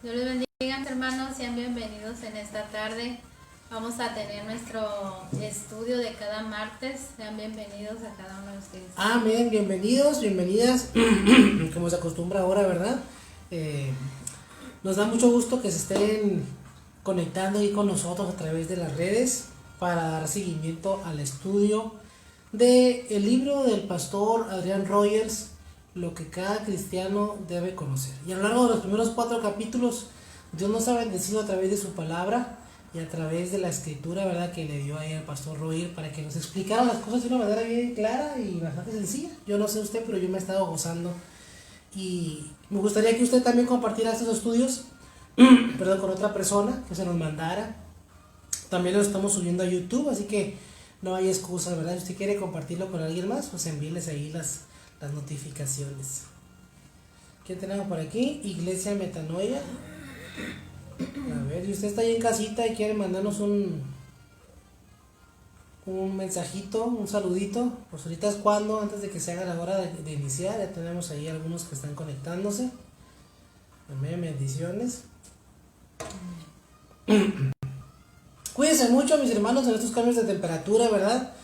Dios les bendiga, hermanos, sean bienvenidos en esta tarde. Vamos a tener nuestro estudio de cada martes. Sean bienvenidos a cada uno de ustedes. Amén, bienvenidos, bienvenidas, como se acostumbra ahora, ¿verdad? Nos da mucho gusto que se estén conectando ahí con nosotros a través de las redes para dar seguimiento al estudio del libro del pastor Adrián Rogers, Lo que cada cristiano debe conocer. Y a lo largo de los primeros 4 capítulos, Dios nos ha bendecido a través de su palabra y a través de la escritura, ¿verdad?, que le dio ahí al pastor Rogers para que nos explicara las cosas de una manera bien clara y bastante sencilla. Yo no sé usted, pero yo me he estado gozando. Y me gustaría que usted también compartiera estos estudios perdón, con otra persona, que se nos mandara. También lo estamos subiendo a YouTube, así que no hay excusa, ¿verdad? Si usted quiere compartirlo con alguien más, pues envíenles ahí las notificaciones. ¿Qué tenemos por aquí? Iglesia Metanoia. A ver, si usted está ahí en casita y quiere mandarnos un mensajito, un saludito, pues ahorita es cuando, antes de que se haga la hora de iniciar. Ya tenemos ahí algunos que están conectándose. Amén, bendiciones. Cuídense mucho, mis hermanos, en estos cambios de temperatura, ¿verdad?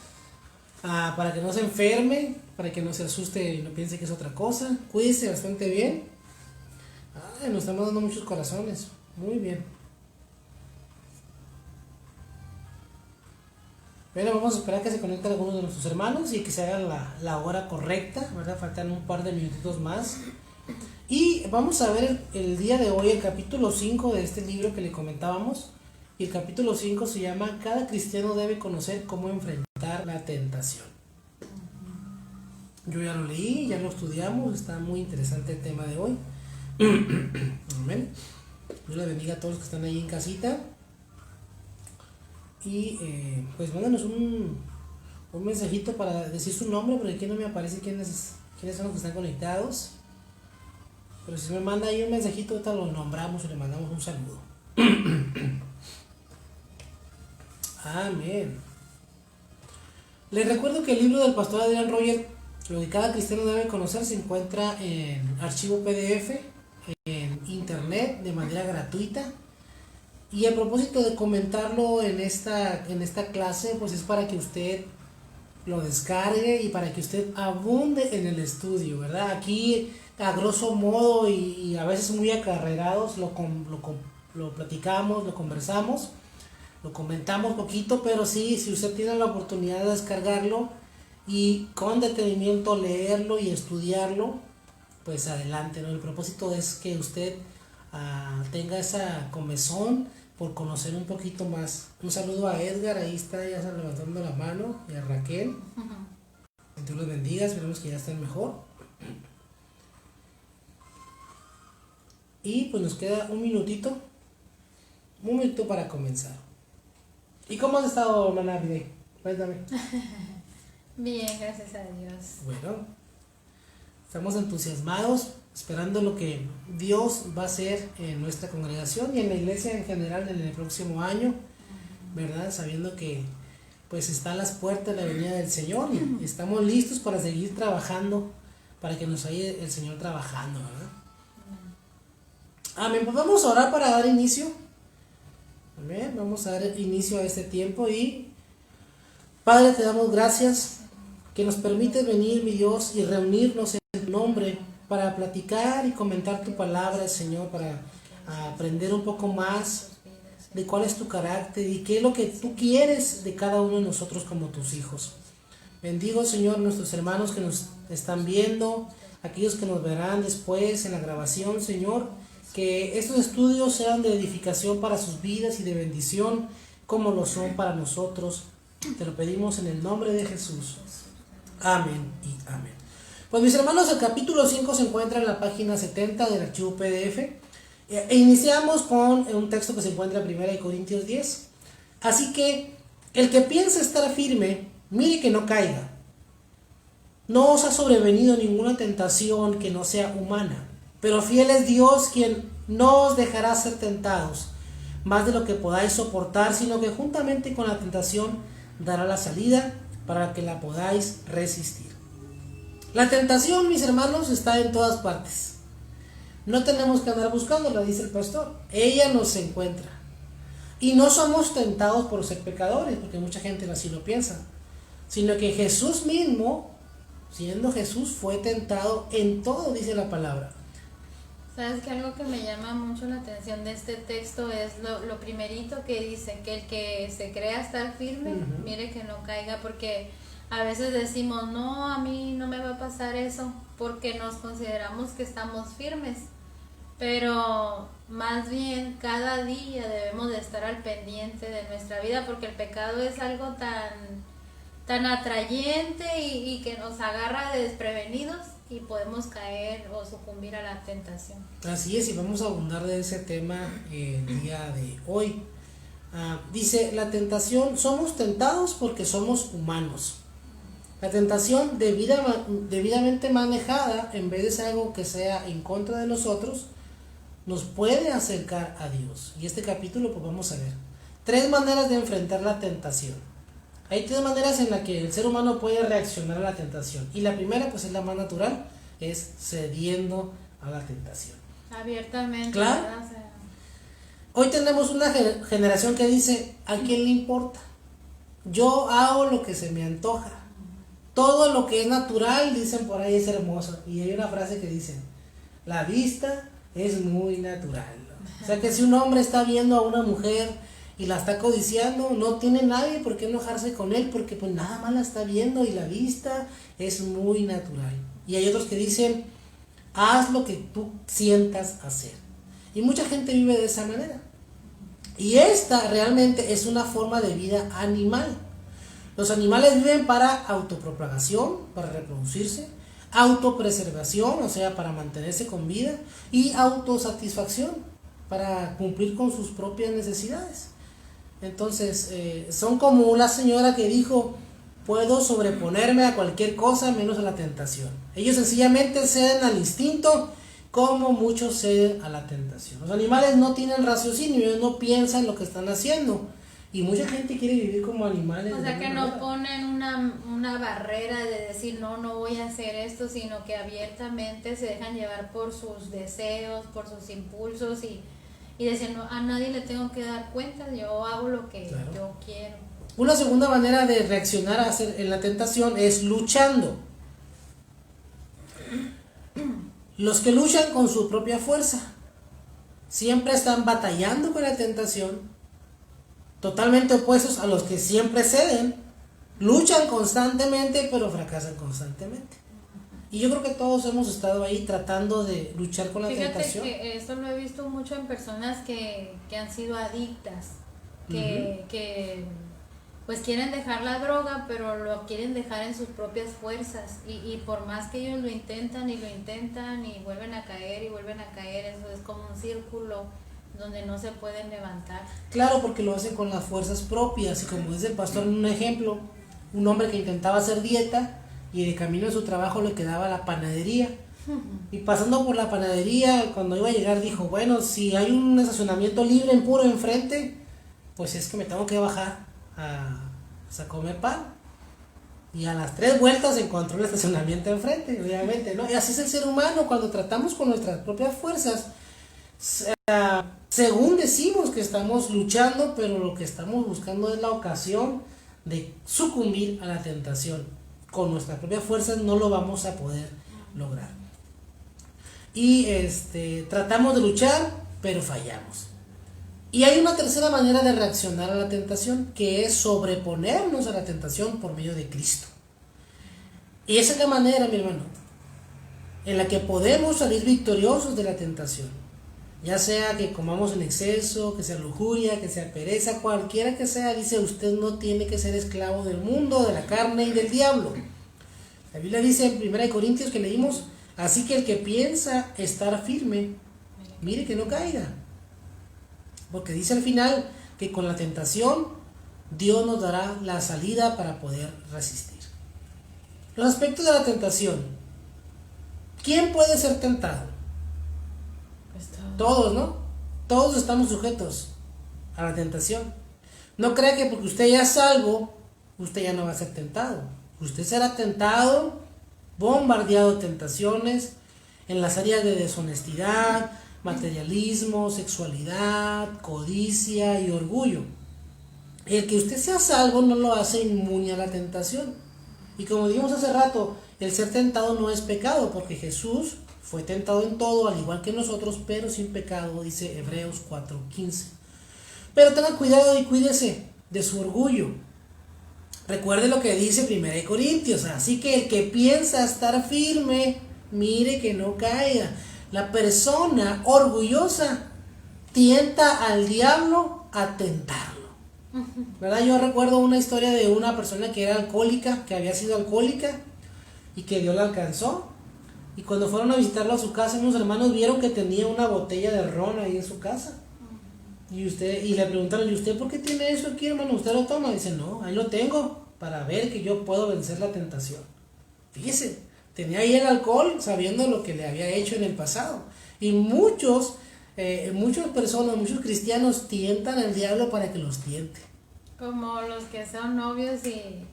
Para que no se enferme, para que no se asuste y no piense que es otra cosa. Cuídense bastante bien. Nos estamos dando muchos corazones. Muy bien. Bueno, vamos a esperar que se conecten algunos de nuestros hermanos y que se haga la hora correcta, ¿verdad? Faltan un par de minutitos más. Y vamos a ver el día de hoy el capítulo 5 de este libro que le comentábamos. Y el capítulo 5 se llama Cada cristiano debe conocer cómo enfrentar la tentación. Yo ya lo leí, ya lo estudiamos, está muy interesante el tema de hoy. Amén. Dios les bendiga a todos los que están ahí en casita. Y pues mándanos un mensajito para decir su nombre, porque aquí no me aparece quiénes son los que están conectados. Pero si me manda ahí un mensajito, ahorita lo nombramos y le mandamos un saludo. Amén. Les recuerdo que el libro del pastor Adrián Rogers, Lo que cada cristiano debe conocer, se encuentra en archivo PDF, en internet, de manera gratuita. Y a propósito de comentarlo en esta clase, pues es para que usted lo descargue y para que usted abunde en el estudio, ¿verdad? Aquí, a grosso modo y a veces muy acarrerados, lo platicamos, lo conversamos, lo comentamos poquito, pero sí, si usted tiene la oportunidad de descargarlo y con detenimiento leerlo y estudiarlo, pues adelante, ¿no? El propósito es que usted tenga esa comezón por conocer un poquito más. Un saludo a Edgar, ahí está ya levantando la mano, y a Raquel. Dios los bendiga, esperemos que ya estén mejor. Y pues nos queda un minutito para comenzar. ¿Y cómo has estado, hermana Abide? Cuéntame. Bien, gracias a Dios. Bueno, estamos entusiasmados, esperando lo que Dios va a hacer en nuestra congregación y en la iglesia en general en el próximo año, ¿verdad? Sabiendo que pues está a las puertas de la venida del Señor y estamos listos para seguir trabajando, para que nos vaya el Señor trabajando, ¿verdad? Amén. Pues vamos a orar para dar inicio. Amén. Vamos a dar inicio a este tiempo y Padre, te damos gracias que nos permites venir, mi Dios, y reunirnos en tu nombre para platicar y comentar tu palabra, Señor, para aprender un poco más de cuál es tu carácter y qué es lo que tú quieres de cada uno de nosotros como tus hijos. Bendigo, Señor, nuestros hermanos que nos están viendo, aquellos que nos verán después en la grabación, Señor, que estos estudios sean de edificación para sus vidas y de bendición como lo son para nosotros. Te lo pedimos en el nombre de Jesús. Amén y amén. Pues mis hermanos, el capítulo 5 se encuentra en la página 70 del archivo PDF. E iniciamos con un texto que se encuentra en 1 Corintios 10. Así que el que piensa estar firme, mire que no caiga. No os ha sobrevenido ninguna tentación que no sea humana, pero fiel es Dios, quien no os dejará ser tentados más de lo que podáis soportar, sino que juntamente con la tentación dará la salida para que la podáis resistir. La tentación, mis hermanos, está en todas partes. no tenemos que andar buscándola, dice el pastor. Ella nos encuentra. Y no somos tentados por ser pecadores, porque mucha gente así lo piensa, sino que Jesús mismo, siendo Jesús, fue tentado en todo, dice la palabra. Sabes que algo que me llama mucho la atención de este texto es lo primerito que dice, que el que se crea estar firme, mire que no caiga, porque a veces decimos, no, a mí no me va a pasar eso, porque nos consideramos que estamos firmes, pero más bien cada día debemos de estar al pendiente de nuestra vida, porque el pecado es algo tan atrayente y que nos agarra desprevenidos y podemos caer o sucumbir a la tentación. Así es, y vamos a abundar de ese tema el día de hoy. Dice, la tentación, somos tentados porque somos humanos. La tentación debidamente manejada, en vez de ser algo que sea en contra de nosotros, nos puede acercar a Dios. Y este capítulo pues vamos a ver 3 maneras de enfrentar la tentación. Hay 3 maneras en las que el ser humano puede reaccionar a la tentación. Y la primera, pues es la más natural, es cediendo a la tentación. Abiertamente. Claro. ¿Verdad? O sea, hoy tenemos una generación que dice, ¿a quién le importa? Yo hago lo que se me antoja. Todo lo que es natural, dicen por ahí, es hermoso. Y hay una frase que dicen, la vista es muy natural. O sea que si un hombre está viendo a una mujer y la está codiciando, no tiene nadie por qué enojarse con él, porque pues nada más la está viendo y la vista es muy natural. Y hay otros que dicen, haz lo que tú sientas hacer. Y mucha gente vive de esa manera. Y esta realmente es una forma de vida animal. Los animales viven para autopropagación, para reproducirse, autopreservación, o sea, para mantenerse con vida, y autosatisfacción, para cumplir con sus propias necesidades. Entonces, son como la señora que dijo, puedo sobreponerme a cualquier cosa menos a la tentación. Ellos sencillamente ceden al instinto, como muchos ceden a la tentación. Los animales no tienen raciocinio, ellos no piensan lo que están haciendo. Y mucha gente quiere vivir como animales. o sea que no ponen una barrera de decir, no voy a hacer esto, sino que abiertamente se dejan llevar por sus deseos, por sus impulsos y decir, no, a nadie le tengo que dar cuenta, yo hago lo que yo quiero. Una segunda manera de reaccionar en la tentación es luchando. Los que luchan con su propia fuerza siempre están batallando con la tentación, totalmente opuestos a los que siempre ceden, luchan constantemente pero fracasan constantemente. Y yo creo que todos hemos estado ahí tratando de luchar con la tentación. Fíjate que eso lo he visto mucho en personas que han sido adictas, que pues quieren dejar la droga, pero lo quieren dejar en sus propias fuerzas y por más que ellos lo intentan y vuelven a caer y vuelven a caer, eso es como un círculo donde no se pueden levantar. Claro, porque lo hacen con las fuerzas propias, y como dice el pastor en un ejemplo, un hombre que intentaba hacer dieta y de camino a su trabajo le quedaba la panadería, y pasando por la panadería, cuando iba a llegar dijo, bueno, si hay un estacionamiento libre en puro enfrente, pues es que me tengo que bajar a comer pan. Y a las 3 vueltas encontró el estacionamiento enfrente, obviamente, ¿no? Y así es el ser humano cuando tratamos con nuestras propias fuerzas. Según decimos que estamos luchando, pero lo que estamos buscando es la ocasión de sucumbir a la tentación. Con nuestras propias fuerzas no lo vamos a poder lograr. Y tratamos de luchar, pero fallamos. Y hay una tercera manera de reaccionar a la tentación, que es sobreponernos a la tentación por medio de Cristo. Y esa es la manera, mi hermano, en la que podemos salir victoriosos de la tentación. Ya sea que comamos en exceso, que sea lujuria, que sea pereza, cualquiera que sea, dice, usted no tiene que ser esclavo del mundo, de la carne y del diablo. La Biblia dice en 1 Corintios que leímos, así que el que piensa estar firme, mire que no caiga. Porque dice al final que con la tentación Dios nos dará la salida para poder resistir. Los aspectos de la tentación. ¿Quién puede ser tentado? Todos, ¿no? Todos estamos sujetos a la tentación. No crea que porque usted ya es salvo, usted ya no va a ser tentado. Usted será tentado, bombardeado de tentaciones, en las áreas de deshonestidad, materialismo, sexualidad, codicia y orgullo. El que usted sea salvo no lo hace inmune a la tentación. Y como dijimos hace rato, el ser tentado no es pecado, porque Jesús fue tentado en todo, al igual que nosotros, pero sin pecado, dice Hebreos 4:15. Pero tenga cuidado y cuídese de su orgullo. Recuerde lo que dice 1 Corintios, así que el que piensa estar firme, mire que no caiga. La persona orgullosa tienta al diablo a tentarlo. ¿Verdad? Yo recuerdo una historia de una persona que era alcohólica, que había sido alcohólica y que Dios la alcanzó. Y cuando fueron a visitarlo a su casa, unos hermanos vieron que tenía una botella de ron ahí en su casa. Y le preguntaron, ¿y usted por qué tiene eso aquí, hermano? ¿Usted lo toma? Dice, no, ahí lo tengo para ver que yo puedo vencer la tentación. Fíjese, tenía ahí el alcohol sabiendo lo que le había hecho en el pasado. Y muchas personas, muchos cristianos tientan al diablo para que los tiente. Como los que son novios y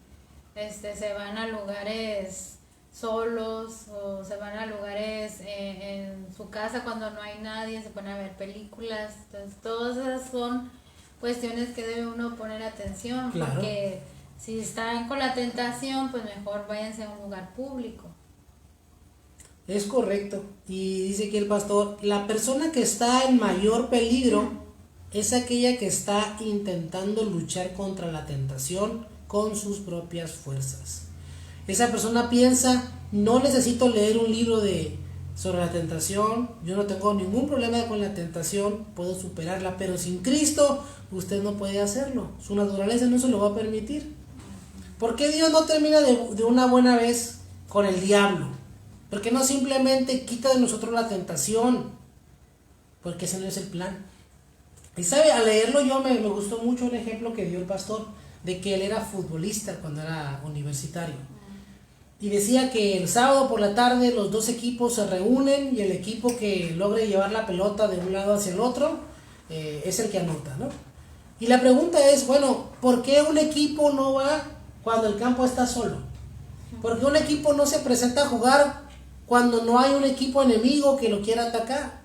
se van a lugares solos o se van a lugares en su casa cuando no hay nadie, se ponen a ver películas. Entonces todas esas son cuestiones que debe uno poner atención, claro. Porque si están con la tentación, pues mejor váyanse a un lugar público. Es correcto. Y dice aquí el pastor, la persona que está en mayor peligro es aquella que está intentando luchar contra la tentación con sus propias fuerzas. Esa persona piensa, no necesito leer un libro sobre la tentación, yo no tengo ningún problema con la tentación, puedo superarla, pero sin Cristo usted no puede hacerlo, su naturaleza no se lo va a permitir. ¿Por qué Dios no termina de una buena vez con el diablo? ¿Por qué no simplemente quita de nosotros la tentación? Porque ese no es el plan. Y sabe, al leerlo yo me gustó mucho un ejemplo que dio el pastor, de que él era futbolista cuando era universitario. Y decía que el sábado por la tarde los dos equipos se reúnen y el equipo que logre llevar la pelota de un lado hacia el otro es el que anota, ¿no? Y la pregunta es, bueno, ¿por qué un equipo no va cuando el campo está solo? ¿Por qué un equipo no se presenta a jugar cuando no hay un equipo enemigo que lo quiera atacar?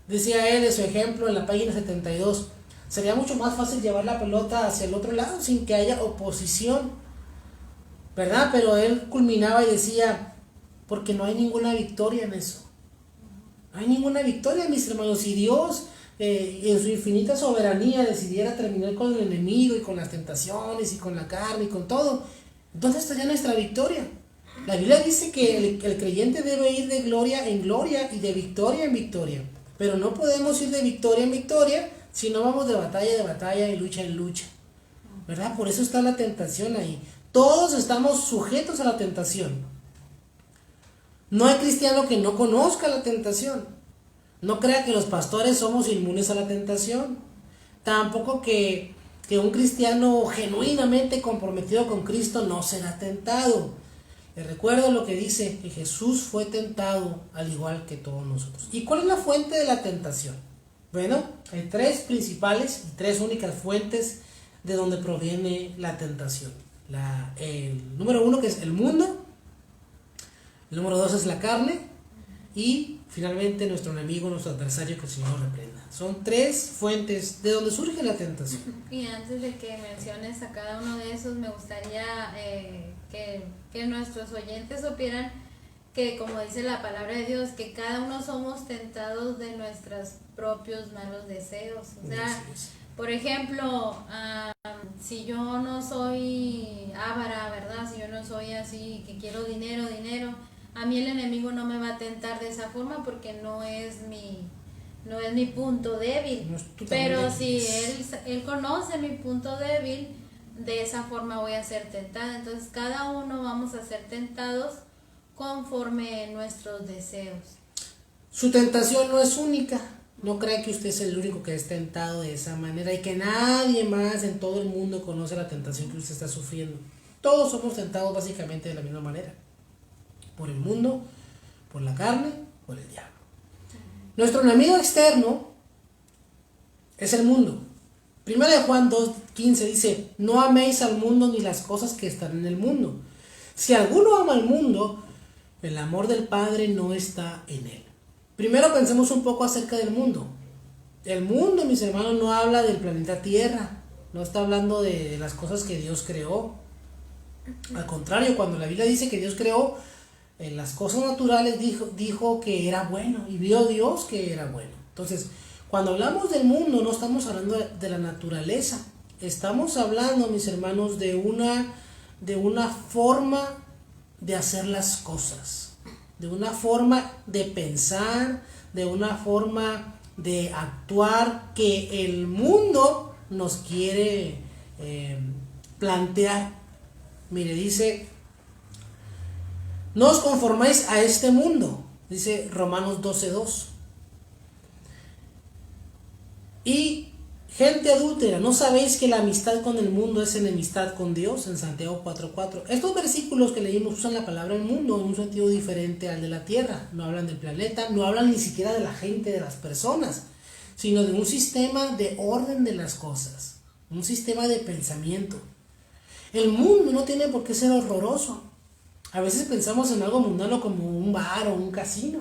Decía él en su ejemplo en la página 72, sería mucho más fácil llevar la pelota hacia el otro lado sin que haya oposición, ¿verdad? Pero él culminaba y decía, porque no hay ninguna victoria en eso. No hay ninguna victoria, mis hermanos. Si Dios en su infinita soberanía decidiera terminar con el enemigo y con las tentaciones y con la carne y con todo, entonces estaría nuestra victoria. La Biblia dice que el creyente debe ir de gloria en gloria y de victoria en victoria. Pero no podemos ir de victoria en victoria si no vamos de batalla y lucha en lucha, ¿verdad? Por eso está la tentación ahí. Todos estamos sujetos a la tentación. No hay cristiano que no conozca la tentación. No crea que los pastores somos inmunes a la tentación. Tampoco que un cristiano genuinamente comprometido con Cristo no será tentado. Les recuerdo lo que dice, que Jesús fue tentado al igual que todos nosotros. ¿Y cuál es la fuente de la tentación? Bueno, hay tres principales y tres únicas fuentes de donde proviene la tentación. El número 1 que es el mundo, el número 2 es la carne y finalmente nuestro enemigo, nuestro adversario, que el Señor reprenda. Son tres fuentes de donde surge la tentación. Y antes de que menciones a cada uno de esos, me gustaría que nuestros oyentes supieran que, como dice la palabra de Dios, que cada uno somos tentados de nuestros propios malos deseos. O sea, por ejemplo, si yo no soy avara, ¿verdad? Si yo no soy así, que quiero dinero, a mí el enemigo no me va a tentar de esa forma porque no es mi punto débil. No, pero si él conoce mi punto débil, de esa forma voy a ser tentada. Entonces cada uno vamos a ser tentados conforme nuestros deseos. Su tentación no es única. No crea que usted es el único que es tentado de esa manera y que nadie más en todo el mundo conoce la tentación que usted está sufriendo. Todos somos tentados básicamente de la misma manera. Por el mundo, por la carne, por el diablo. Nuestro enemigo externo es el mundo. 1 Juan 2:15 dice, no améis al mundo ni las cosas que están en el mundo. Si alguno ama al mundo, El amor del Padre no está en él. Primero pensemos un poco acerca del mundo. El mundo, mis hermanos, no habla del planeta Tierra, no está hablando de las cosas que Dios creó. Al contrario, cuando la Biblia dice que Dios creó las cosas naturales, dijo que era bueno, y vio Dios que era bueno. Entonces, cuando hablamos del mundo, no estamos hablando de la naturaleza, estamos hablando, mis hermanos, de una forma de hacer las cosas, de una forma de pensar, de una forma de actuar que el mundo nos quiere plantear. Mire, dice, no os conforméis a este mundo, dice Romanos 12:2. Y gente adúltera, ¿no sabéis que la amistad con el mundo es enemistad con Dios? En Santiago 4:4. Estos versículos que leímos usan la palabra el mundo en un sentido diferente al de la tierra. No hablan del planeta, no hablan ni siquiera de la gente, de las personas, sino de un sistema de orden de las cosas, un sistema de pensamiento. El mundo no tiene por qué ser horroroso. A veces pensamos en algo mundano como un bar o un casino.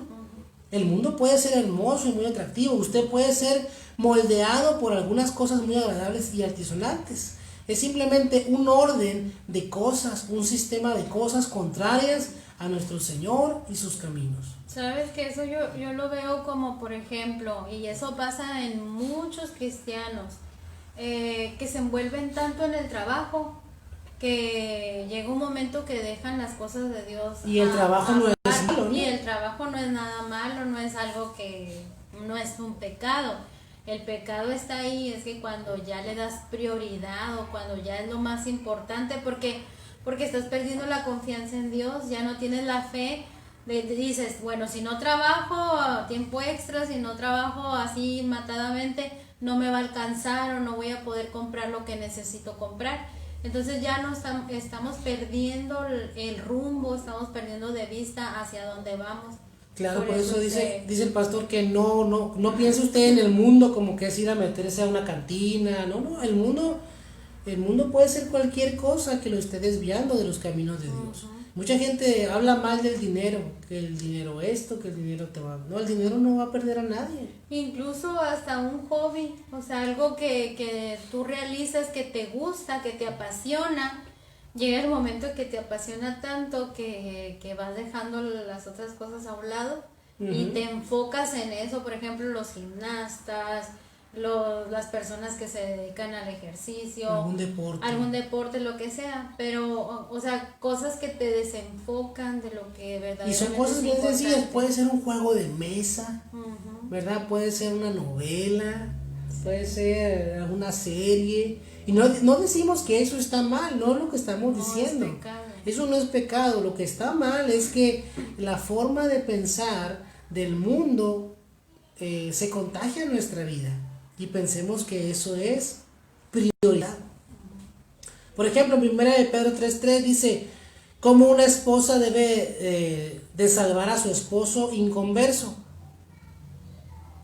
El mundo puede ser hermoso y muy atractivo. Usted puede ser moldeado por algunas cosas muy agradables y altisonantes. Es simplemente un orden de cosas, un sistema de cosas contrarias a nuestro Señor y sus caminos. Sabes que eso yo lo veo como, por ejemplo, y eso pasa en muchos cristianos, que se envuelven tanto en el trabajo que llega un momento que dejan las cosas de Dios. Y el trabajo no es malo, ¿no? Y el trabajo no es nada malo, no es algo que no es un pecado. El pecado está ahí, es que cuando ya le das prioridad o cuando ya es lo más importante, porque estás perdiendo la confianza en Dios, ya no tienes la fe, dices, bueno, si no trabajo a tiempo extra, si no trabajo así matadamente, no me va a alcanzar o no voy a poder comprar lo que necesito comprar. Entonces ya no estamos perdiendo el rumbo, estamos perdiendo de vista hacia dónde vamos. Claro, por eso dice el pastor que no piense usted en el mundo como que es ir a meterse a una cantina. No, el mundo puede ser cualquier cosa que lo esté desviando de los caminos de Dios. Mucha gente habla mal del dinero, que el dinero esto, que el dinero te va... No, el dinero no va a perder a nadie. Incluso hasta un hobby, o sea, algo que tú realizas, que te gusta, que te apasiona. Llega el momento que te apasiona tanto que vas dejando las otras cosas a un lado y te enfocas en eso. Por ejemplo, los gimnastas, las personas que se dedican al ejercicio, algún deporte, lo que sea, pero, o sea, cosas que te desenfocan de lo que verdaderamente. Y son cosas bien sencillas, puede ser un juego de mesa, ¿verdad? Puede ser una novela, puede ser alguna serie, y no decimos que eso está mal, no es lo que estamos diciendo. Eso no es pecado, lo que está mal es que la forma de pensar del mundo se contagia en nuestra vida. Y pensemos que eso es prioridad. Por ejemplo, en 1 de Pedro 3:3 dice, cómo una esposa debe de salvar a su esposo inconverso.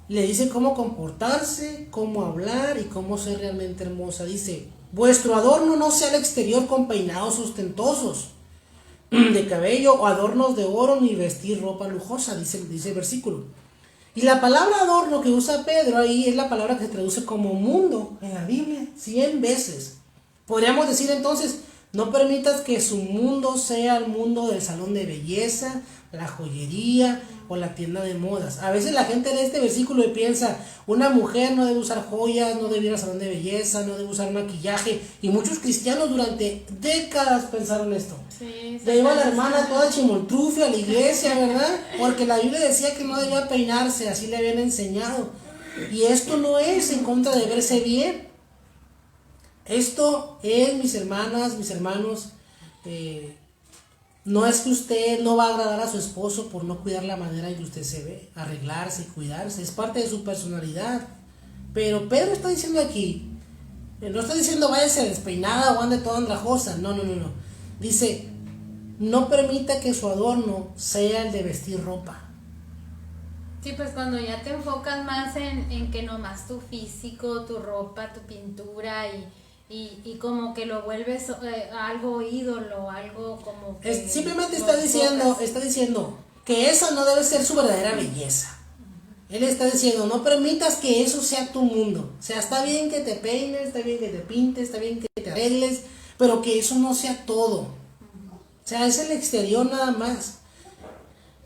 Le dice cómo comportarse, cómo hablar y cómo ser realmente hermosa. Dice, vuestro adorno no sea al exterior con peinados ostentosos de cabello o adornos de oro ni vestir ropa lujosa, dice el versículo. Y la palabra adorno que usa Pedro ahí es la palabra que se traduce como mundo en la Biblia 100 veces. Podríamos decir entonces, no permitas que su mundo sea el mundo del salón de belleza, la joyería o la tienda de modas. A veces la gente lee este versículo y piensa, una mujer no debe usar joyas, no debe ir al salón de belleza, no debe usar maquillaje. Y muchos cristianos durante décadas pensaron esto. Sí, le iba la hermana toda chimoltrufia a la iglesia, ¿verdad? Porque la Biblia decía que no debía peinarse, así le habían enseñado. Y esto no es en contra de verse bien. Esto es, mis hermanas, mis hermanos, no es que usted no va a agradar a su esposo por no cuidar la manera en que usted se ve, arreglarse y cuidarse, es parte de su personalidad. Pero Pedro está diciendo aquí, no está diciendo váyase despeinada o ande toda andrajosa, no. Dice, no permita que su adorno sea el de vestir ropa. Sí, pues cuando ya te enfocas más en que nomás tu físico, tu ropa, tu pintura y y como que lo vuelves algo ídolo, algo como que simplemente está diciendo que esa no debe ser su verdadera belleza. Él está diciendo, no permitas que eso sea tu mundo. O sea, está bien que te peines, está bien que te pintes, está bien que te arregles, pero que eso no sea todo. O sea, es el exterior nada más.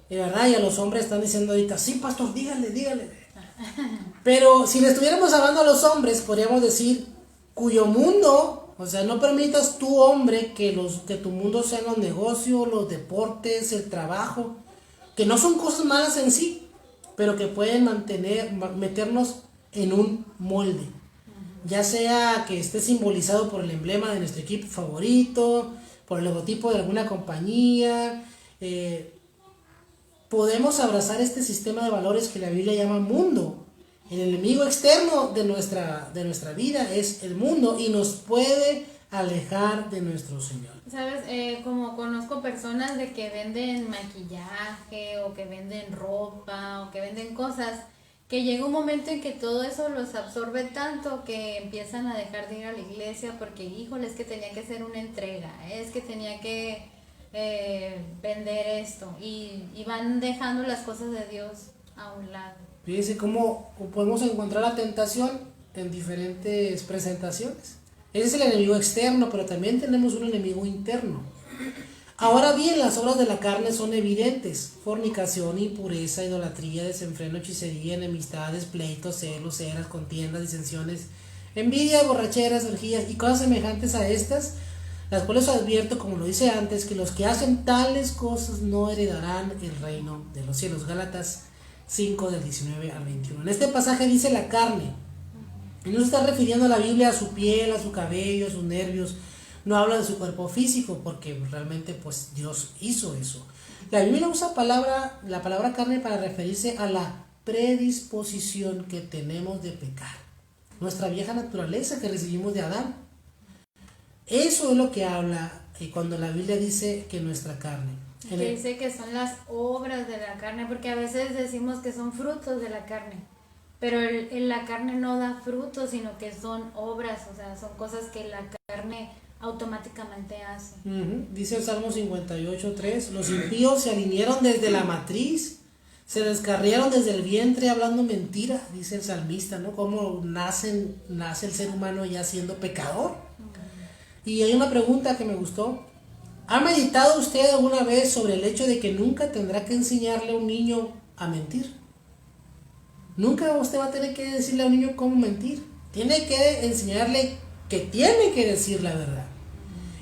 De verdad, y a los hombres están diciendo ahorita, sí, pastor, dígale. Pero si le estuviéramos hablando a los hombres, podríamos decir, cuyo mundo, o sea, no permitas tú, hombre, que tu mundo sean los negocios, los deportes, el trabajo, que no son cosas malas en sí, pero que pueden meternos en un molde. Ya sea que esté simbolizado por el emblema de nuestro equipo favorito, por el logotipo de alguna compañía. Podemos abrazar este sistema de valores que la Biblia llama mundo. El enemigo externo de nuestra vida es el mundo y nos puede alejar de nuestro Señor. ¿Sabes? Como conozco personas de que venden maquillaje o que venden ropa o que venden cosas, que llega un momento en que todo eso los absorbe tanto que empiezan a dejar de ir a la iglesia porque, híjole, es que tenía que hacer una entrega, es que tenía que vender esto y van dejando las cosas de Dios a un lado. Fíjense cómo podemos encontrar la tentación en diferentes presentaciones. Ese es el enemigo externo, pero también tenemos un enemigo interno. Ahora bien, las obras de la carne son evidentes: fornicación, impureza, idolatría, desenfreno, hechicería, enemistades, pleitos, celos, ceras, contiendas, disensiones, envidia, borracheras, orgías y cosas semejantes a estas, las cuales os advierto, como lo dice antes, que los que hacen tales cosas no heredarán el reino de los cielos. Gálatas 5 del 19 al 21. En este pasaje dice la carne, y no se está refiriendo a la Biblia a su piel, a su cabello, a sus nervios. No habla de su cuerpo físico, porque realmente pues Dios hizo eso. La Biblia usa la palabra carne para referirse a la predisposición que tenemos de pecar, nuestra vieja naturaleza que recibimos de Adán. Eso es lo que habla cuando la Biblia dice que nuestra carne. Que dice que son las obras de la carne, porque a veces decimos que son frutos de la carne, pero la carne no da frutos, sino que son obras, o sea, son cosas que la carne automáticamente hace. Dice el Salmo 58:3, los impíos se alinearon desde la matriz, se descarriaron desde el vientre hablando mentira, dice el salmista, ¿no? Cómo nace el ser humano ya siendo pecador. Y hay una pregunta que me gustó. ¿Ha meditado usted alguna vez sobre el hecho de que nunca tendrá que enseñarle a un niño a mentir? Nunca usted va a tener que decirle a un niño cómo mentir. Tiene que enseñarle que tiene que decir la verdad.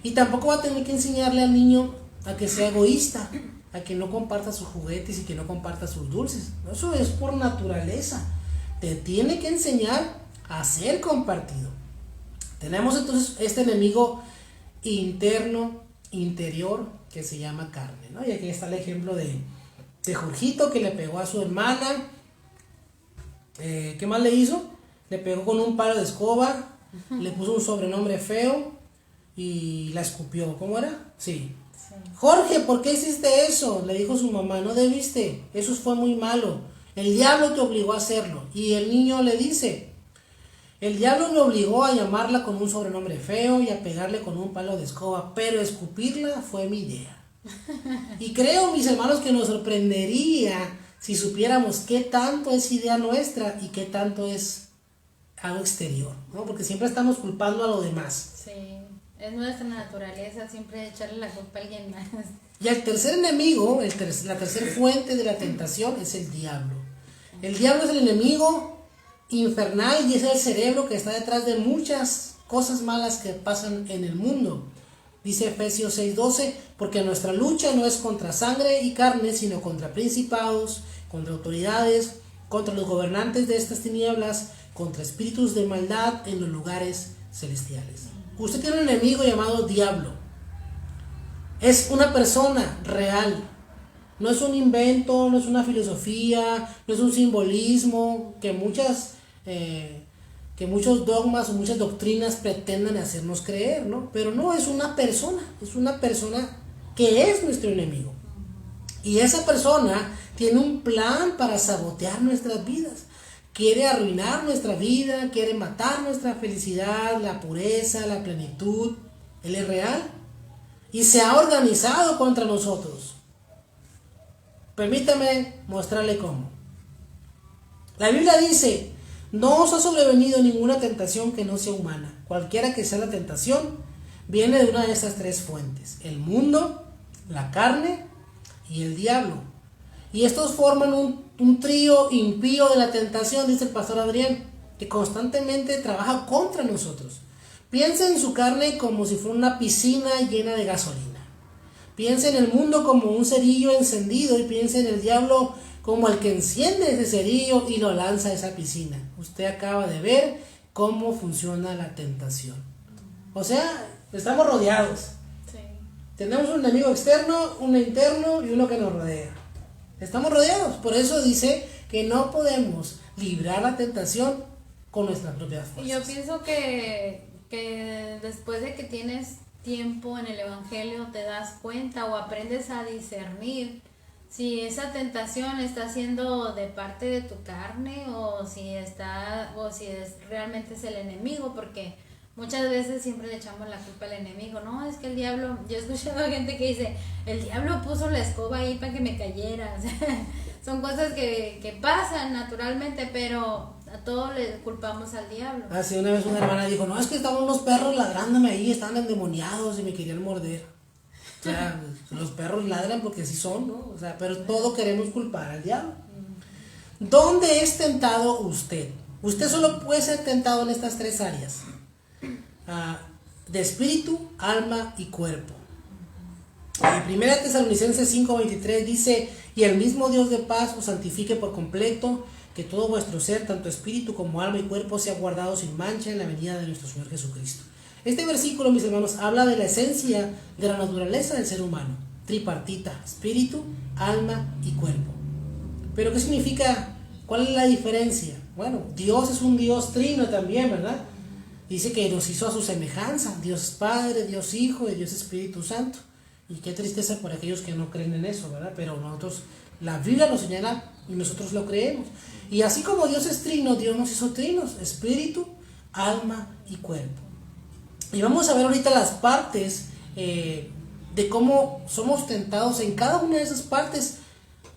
Y tampoco va a tener que enseñarle al niño a que sea egoísta, a que no comparta sus juguetes y que no comparta sus dulces. Eso es por naturaleza. Te tiene que enseñar a ser compartido. Tenemos entonces este enemigo interior, que se llama carne, ¿no? Y aquí está el ejemplo de Jorgito, que le pegó a su hermana. ¿Qué más le hizo? Le pegó con un palo de escoba, le puso un sobrenombre feo y la escupió. ¿Cómo era? Sí. Jorge, ¿por qué hiciste eso? Le dijo su mamá, no debiste, eso fue muy malo, el diablo te obligó a hacerlo. Y el niño le dice, el diablo me obligó a llamarla con un sobrenombre feo y a pegarle con un palo de escoba, pero escupirla fue mi idea. Y creo, mis hermanos, que nos sorprendería si supiéramos qué tanto es idea nuestra y qué tanto es algo exterior, ¿no? Porque siempre estamos culpando a lo demás. Sí, es nuestra naturaleza siempre echarle la culpa a alguien más. Y el tercer enemigo, la tercera fuente de la tentación es el diablo. El diablo es el enemigo infernal y es el cerebro que está detrás de muchas cosas malas que pasan en el mundo. Dice Efesios 6:12, porque nuestra lucha no es contra sangre y carne, sino contra principados, contra autoridades, contra los gobernantes de estas tinieblas, contra espíritus de maldad en los lugares celestiales. Usted tiene un enemigo llamado diablo. Es una persona real. No es un invento, no es una filosofía, no es un simbolismo que muchos dogmas o muchas doctrinas pretenden hacernos creer, ¿no? Pero no, es una persona que es nuestro enemigo. Y esa persona tiene un plan para sabotear nuestras vidas. quiere arruinar nuestra vida, quiere matar nuestra felicidad, la pureza, la plenitud. Él es real y se ha organizado contra nosotros. Permítame mostrarle cómo. La Biblia dice: no os ha sobrevenido ninguna tentación que no sea humana. Cualquiera que sea la tentación, viene de una de esas tres fuentes: el mundo, la carne y el diablo. Y estos forman un trío impío de la tentación, dice el pastor Adrián, que constantemente trabaja contra nosotros. Piensa en su carne como si fuera una piscina llena de gasolina. Piensa en el mundo como un cerillo encendido y piensa en el diablo como el que enciende ese cerillo y lo lanza a esa piscina. Usted acaba de ver cómo funciona la tentación. O sea, estamos rodeados. Sí. Tenemos un enemigo externo, uno interno y uno que nos rodea. Estamos rodeados. Por eso dice que no podemos librar la tentación con nuestras propias fuerzas. Y yo pienso que después de que tienes tiempo en el Evangelio te das cuenta o aprendes a discernir si esa tentación está siendo de parte de tu carne o si realmente es el enemigo, porque muchas veces siempre le echamos la culpa al enemigo. No, es que el diablo, yo he escuchado a gente que dice, el diablo puso la escoba ahí para que me cayera. O sea, son cosas que pasan naturalmente, pero a todos le culpamos al diablo. Así una vez una hermana dijo: no, es que estaban unos perros ladrándome ahí, estaban endemoniados y me querían morder. O sea, los perros ladran porque así son, ¿no? O sea, pero todo queremos culpar al diablo. ¿Dónde es tentado usted? Usted solo puede ser tentado en estas tres áreas: de espíritu, alma y cuerpo. En 1 Tesalonicenses 5:23 dice: y el mismo Dios de paz os santifique por completo, que todo vuestro ser, tanto espíritu como alma y cuerpo, sea guardado sin mancha en la venida de nuestro Señor Jesucristo. Este versículo, mis hermanos, habla de la esencia de la naturaleza del ser humano, tripartita: espíritu, alma y cuerpo. ¿Pero qué significa? ¿Cuál es la diferencia? Bueno, Dios es un Dios trino también, ¿verdad? Dice que nos hizo a su semejanza: Dios Padre, Dios Hijo y Dios Espíritu Santo. Y qué tristeza por aquellos que no creen en eso, ¿verdad? Pero nosotros, la Biblia lo señala y nosotros lo creemos. Y así como Dios es trino, Dios nos hizo trinos: espíritu, alma y cuerpo. Y vamos a ver ahorita las partes de cómo somos tentados en cada una de esas partes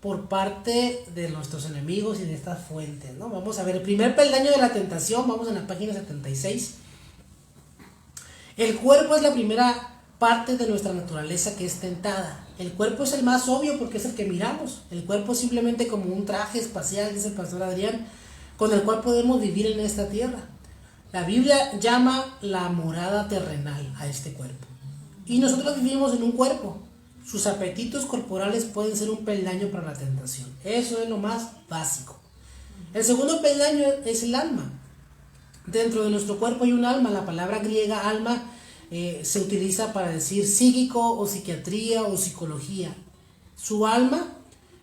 por parte de nuestros enemigos y de estas fuentes, ¿no? Vamos a ver el primer peldaño de la tentación. Vamos en la página 76. El cuerpo es la primera parte de nuestra naturaleza que es tentada. El cuerpo es el más obvio porque es el que miramos. El cuerpo es simplemente como un traje espacial, dice el pastor Adrián, con el cual podemos vivir en esta tierra. La Biblia llama la morada terrenal a este cuerpo. Y nosotros vivimos en un cuerpo. Sus apetitos corporales pueden ser un peldaño para la tentación. Eso es lo más básico. El segundo peldaño es el alma. Dentro de nuestro cuerpo hay un alma. La palabra griega alma se utiliza para decir psíquico o psiquiatría o psicología. Su alma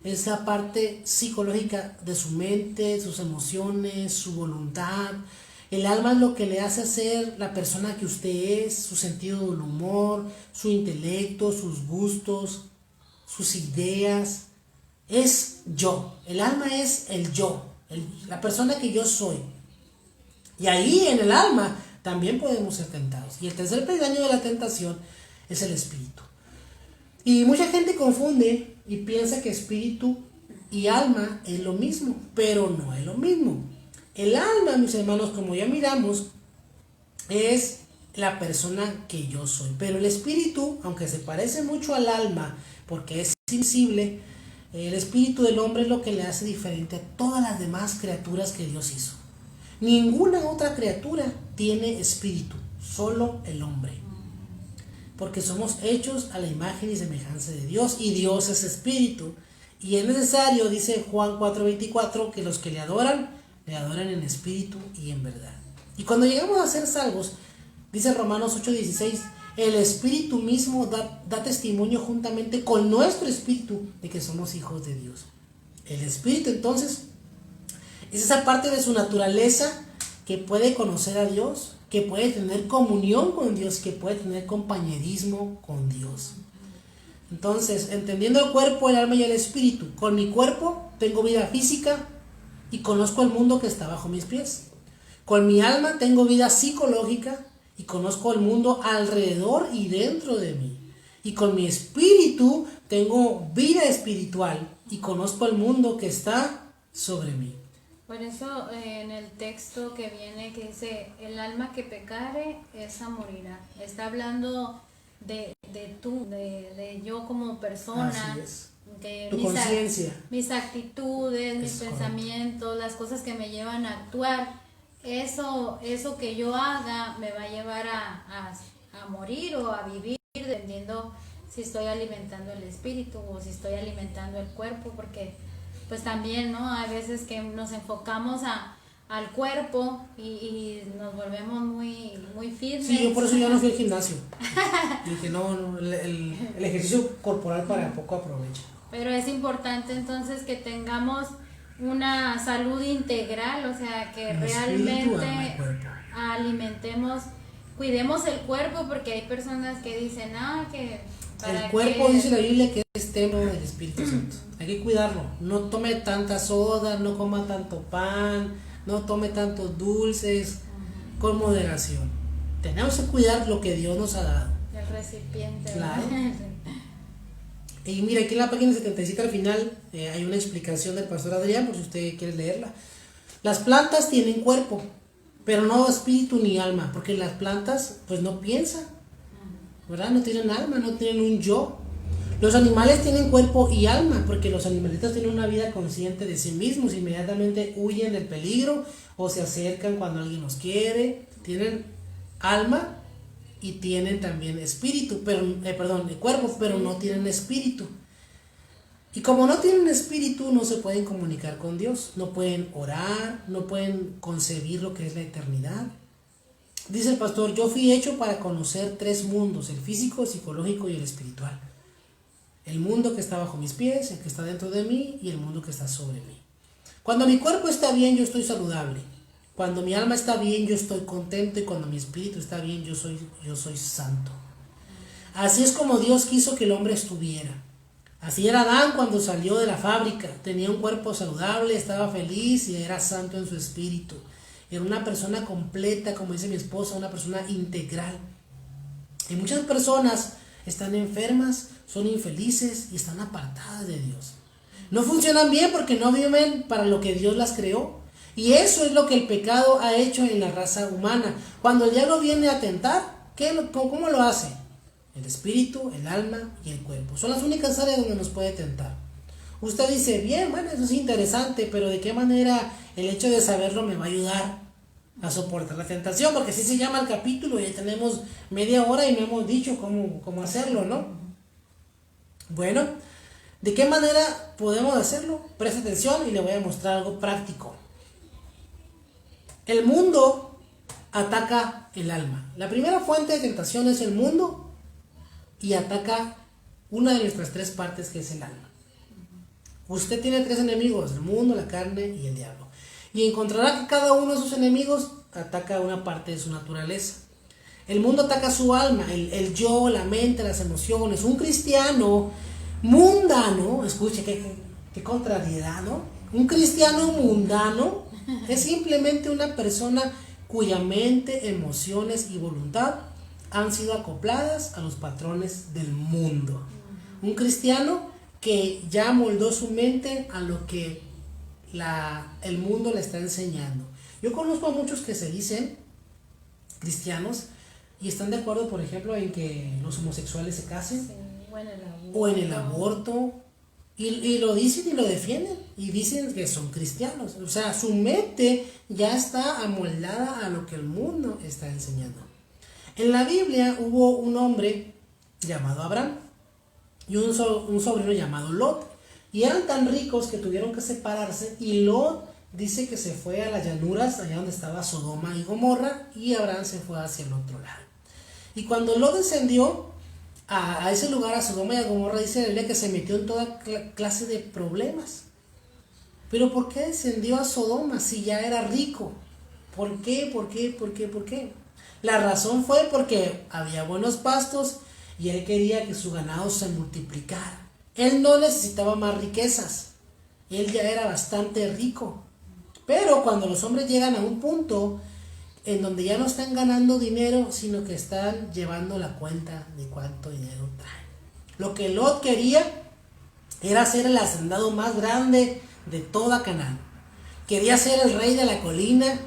es la parte psicológica de su mente, sus emociones, su voluntad. El alma es lo que le hace ser la persona que usted es: su sentido del humor, su intelecto, sus gustos, sus ideas. Es yo. El alma es el yo, la persona que yo soy. Y ahí en el alma también podemos ser tentados. Y el tercer peldaño de la tentación es el espíritu. Y mucha gente confunde y piensa que espíritu y alma es lo mismo, pero no es lo mismo. El alma, mis hermanos, como ya miramos, es la persona que yo soy. Pero el espíritu, aunque se parece mucho al alma porque es invisible, el espíritu del hombre es lo que le hace diferente a todas las demás criaturas que Dios hizo. Ninguna otra criatura tiene espíritu, solo el hombre. Porque somos hechos a la imagen y semejanza de Dios, y Dios es espíritu. Y es necesario, dice Juan 4:24, que los que le adoran en espíritu y en verdad. Y cuando llegamos a ser salvos, dice Romanos 8:16, el espíritu mismo da testimonio juntamente con nuestro espíritu de que somos hijos de Dios. El espíritu, entonces, es esa parte de su naturaleza que puede conocer a Dios, que puede tener comunión con Dios, que puede tener compañerismo con Dios. Entonces, entendiendo el cuerpo, el alma y el espíritu, con mi cuerpo tengo vida física y conozco el mundo que está bajo mis pies. Con mi alma tengo vida psicológica y conozco el mundo alrededor y dentro de mí. Y con mi espíritu tengo vida espiritual y conozco el mundo que está sobre mí. Por eso en el texto que viene que dice, el alma que pecare, esa morirá. Está hablando de yo como persona. Así es. Que Tu conciencia. mis actitudes, mis pensamientos, las cosas que me llevan a actuar, eso que yo haga me va a llevar a morir o a vivir, dependiendo si estoy alimentando el espíritu o si estoy alimentando el cuerpo, porque pues también, ¿no? Hay veces que nos enfocamos al cuerpo y nos volvemos muy firmes. Sí, yo por eso ya no fui al gimnasio. Dije, no, el ejercicio corporal para poco aprovecha. Pero es importante entonces que tengamos una salud integral, o sea, que El realmente espíritu, alma y cuerpo. alimentemos, cuidemos el cuerpo, porque hay personas que dicen, que el cuerpo dice la Biblia que es templo del Espíritu Santo. Hay que cuidarlo. No tome tanta soda, no coma tanto pan, no tome tantos dulces, con moderación. Tenemos que cuidar lo que Dios nos ha dado. El recipiente. Claro. Y mira, aquí en la página 77 al final hay una explicación del pastor Adrián, por si usted quiere leerla. Las plantas tienen cuerpo, pero no espíritu ni alma, porque las plantas pues no piensan, ¿verdad? No tienen alma, no tienen un yo. Los animales tienen cuerpo y alma, porque los animalitos tienen una vida consciente de sí mismos, inmediatamente huyen del peligro o se acercan cuando alguien los quiere. Tienen alma y tienen también espíritu, cuerpo, pero no tienen espíritu. Y como no tienen espíritu, no se pueden comunicar con Dios, no pueden orar, no pueden concebir lo que es la eternidad. Dice el pastor, yo fui hecho para conocer 3 mundos, el físico, el psicológico y el espiritual. El mundo que está bajo mis pies, el que está dentro de mí y el mundo que está sobre mí. Cuando mi cuerpo está bien, yo estoy saludable. Cuando mi alma está bien, yo estoy contento, y cuando mi espíritu está bien, yo soy santo. Así es como Dios quiso que el hombre estuviera. Así era Adán cuando salió de la fábrica. Tenía un cuerpo saludable, estaba feliz y era santo en su espíritu. Era una persona completa, como dice mi esposa, una persona integral. Y muchas personas están enfermas, son infelices y están apartadas de Dios. No funcionan bien porque no viven para lo que Dios las creó. Y eso es lo que el pecado ha hecho en la raza humana. Cuando el diablo viene a tentar, ¿cómo lo hace? El espíritu, el alma y el cuerpo. Son las únicas áreas donde nos puede tentar. Usted dice, bien, bueno, eso es interesante, pero ¿de qué manera el hecho de saberlo me va a ayudar a soportar la tentación? Porque así se llama el capítulo y ya tenemos media hora y no hemos dicho cómo hacerlo, ¿no? Bueno, ¿de qué manera podemos hacerlo? Preste atención y le voy a mostrar algo práctico. El mundo ataca el alma. La primera fuente de tentación es el mundo y ataca una de nuestras 3 partes, que es el alma. Usted tiene 3 enemigos, el mundo, la carne y el diablo. Y encontrará que cada uno de sus enemigos ataca una parte de su naturaleza. El mundo ataca su alma, el yo, la mente, las emociones. Un cristiano mundano, escuche qué contrariedad, ¿no? Un cristiano mundano es simplemente una persona cuya mente, emociones y voluntad han sido acopladas a los patrones del mundo. Un cristiano que ya moldó su mente a lo que el mundo le está enseñando. Yo conozco a muchos que se dicen cristianos y están de acuerdo, por ejemplo, en que los homosexuales se casen, Sí, o en el aborto, y lo dicen y lo defienden y dicen que son cristianos. O sea, su mente ya está amoldada a lo que el mundo está enseñando. En la Biblia hubo un hombre llamado Abraham y un sobrino llamado Lot, y eran tan ricos que tuvieron que separarse, y Lot dice que se fue a las llanuras, allá donde estaba Sodoma y Gomorra, y Abraham se fue hacia el otro lado. Y cuando Lot descendió a ese lugar, a Sodoma y a Gomorra, dice la Biblia que se metió en toda clase de problemas. Pero ¿por qué descendió a Sodoma si ya era rico? ¿Por qué? La razón fue porque había buenos pastos y él quería que su ganado se multiplicara. Él no necesitaba más riquezas, él ya era bastante rico. Pero cuando los hombres llegan a un punto en donde ya no están ganando dinero, sino que están llevando la cuenta de cuánto dinero traen. Lo que Lot quería era ser el hacendado más grande de toda Canaán. Quería ser el rey de la colina.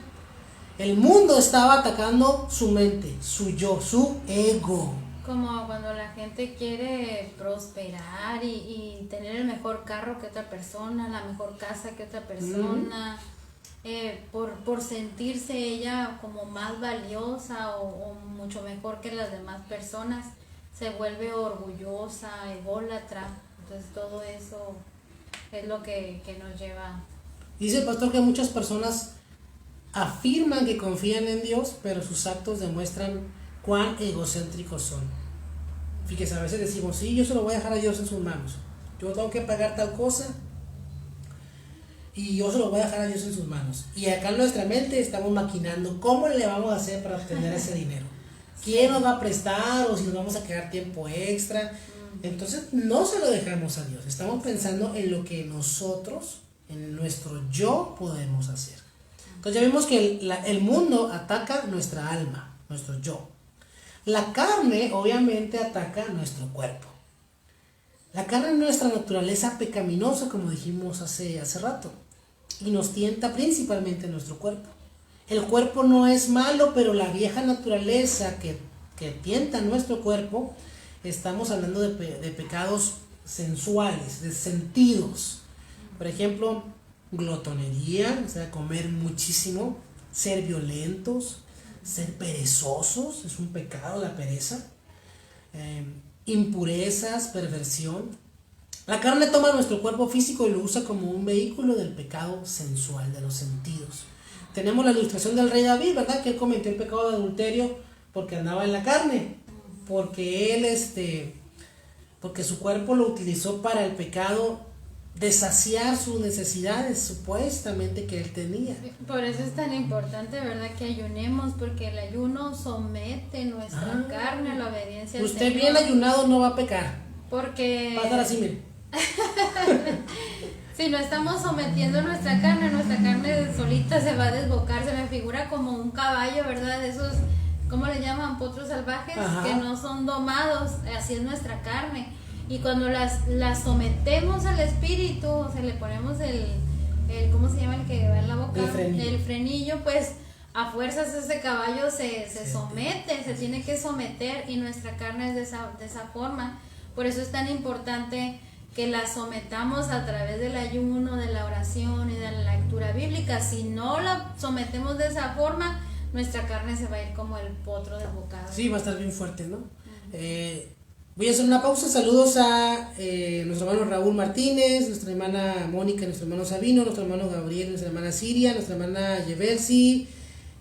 El mundo estaba atacando su mente, su yo, su ego. Como cuando la gente quiere prosperar y tener el mejor carro que otra persona, la mejor casa que otra persona, por sentirse ella como más valiosa o mucho mejor que las demás personas, se vuelve orgullosa, ególatra. Entonces todo eso es lo que nos lleva. Dice el pastor que muchas personas afirman que confían en Dios, pero sus actos demuestran cuán egocéntricos son. Fíjese, a veces decimos, sí, yo se lo voy a dejar a Dios en sus manos. Yo tengo que pagar tal cosa y yo se lo voy a dejar a Dios en sus manos. Y acá en nuestra mente estamos maquinando cómo le vamos a hacer para obtener ese dinero. ¿Quién nos va a prestar o si nos vamos a quedar tiempo extra? Entonces no se lo dejamos a Dios. Estamos pensando en lo que nosotros, en nuestro yo, podemos hacer. Entonces ya vimos que el mundo ataca nuestra alma, nuestro yo. La carne obviamente ataca nuestro cuerpo. La carne es nuestra naturaleza pecaminosa, como dijimos hace rato, y nos tienta principalmente nuestro cuerpo. El cuerpo no es malo, pero la vieja naturaleza que tienta nuestro cuerpo, estamos hablando de pecados sensuales, de sentidos. Por ejemplo, glotonería, o sea, comer muchísimo, ser violentos, ser perezosos, es un pecado la pereza, impurezas, perversión. La carne toma nuestro cuerpo físico y lo usa como un vehículo del pecado sensual, de los sentidos. Tenemos la ilustración del rey David, ¿verdad? Que él cometió el pecado de adulterio porque andaba en la carne, porque porque su cuerpo lo utilizó para el pecado de saciar sus necesidades supuestamente que él tenía. Por eso es tan importante, ¿verdad?, que ayunemos, porque el ayuno somete nuestra carne a la obediencia al Usted Señor. bien ayunado no va a pecar. Porque va a estar así, mire. si no estamos sometiendo nuestra carne solita se va a desbocar. Se me figura como un caballo, ¿verdad? Esos, ¿cómo le llaman? Potros salvajes. Ajá. Que no son domados. Así es nuestra carne. Y cuando las sometemos al espíritu, o sea, le ponemos el ¿cómo se llama el que va en la boca? El frenillo, pues a fuerzas ese caballo se somete, se tiene que someter, y nuestra carne es de esa forma. Por eso es tan importante que la sometamos a través del ayuno, de la oración y de la lectura bíblica. Si no la sometemos de esa forma, nuestra carne se va a ir como el potro desbocado. Sí, va a estar bien fuerte, ¿no? Voy a hacer una pausa. Saludos a nuestro hermano Raúl Martínez, nuestra hermana Mónica, nuestro hermano Sabino, nuestro hermano Gabriel, nuestra hermana Siria, nuestra hermana Yeversi,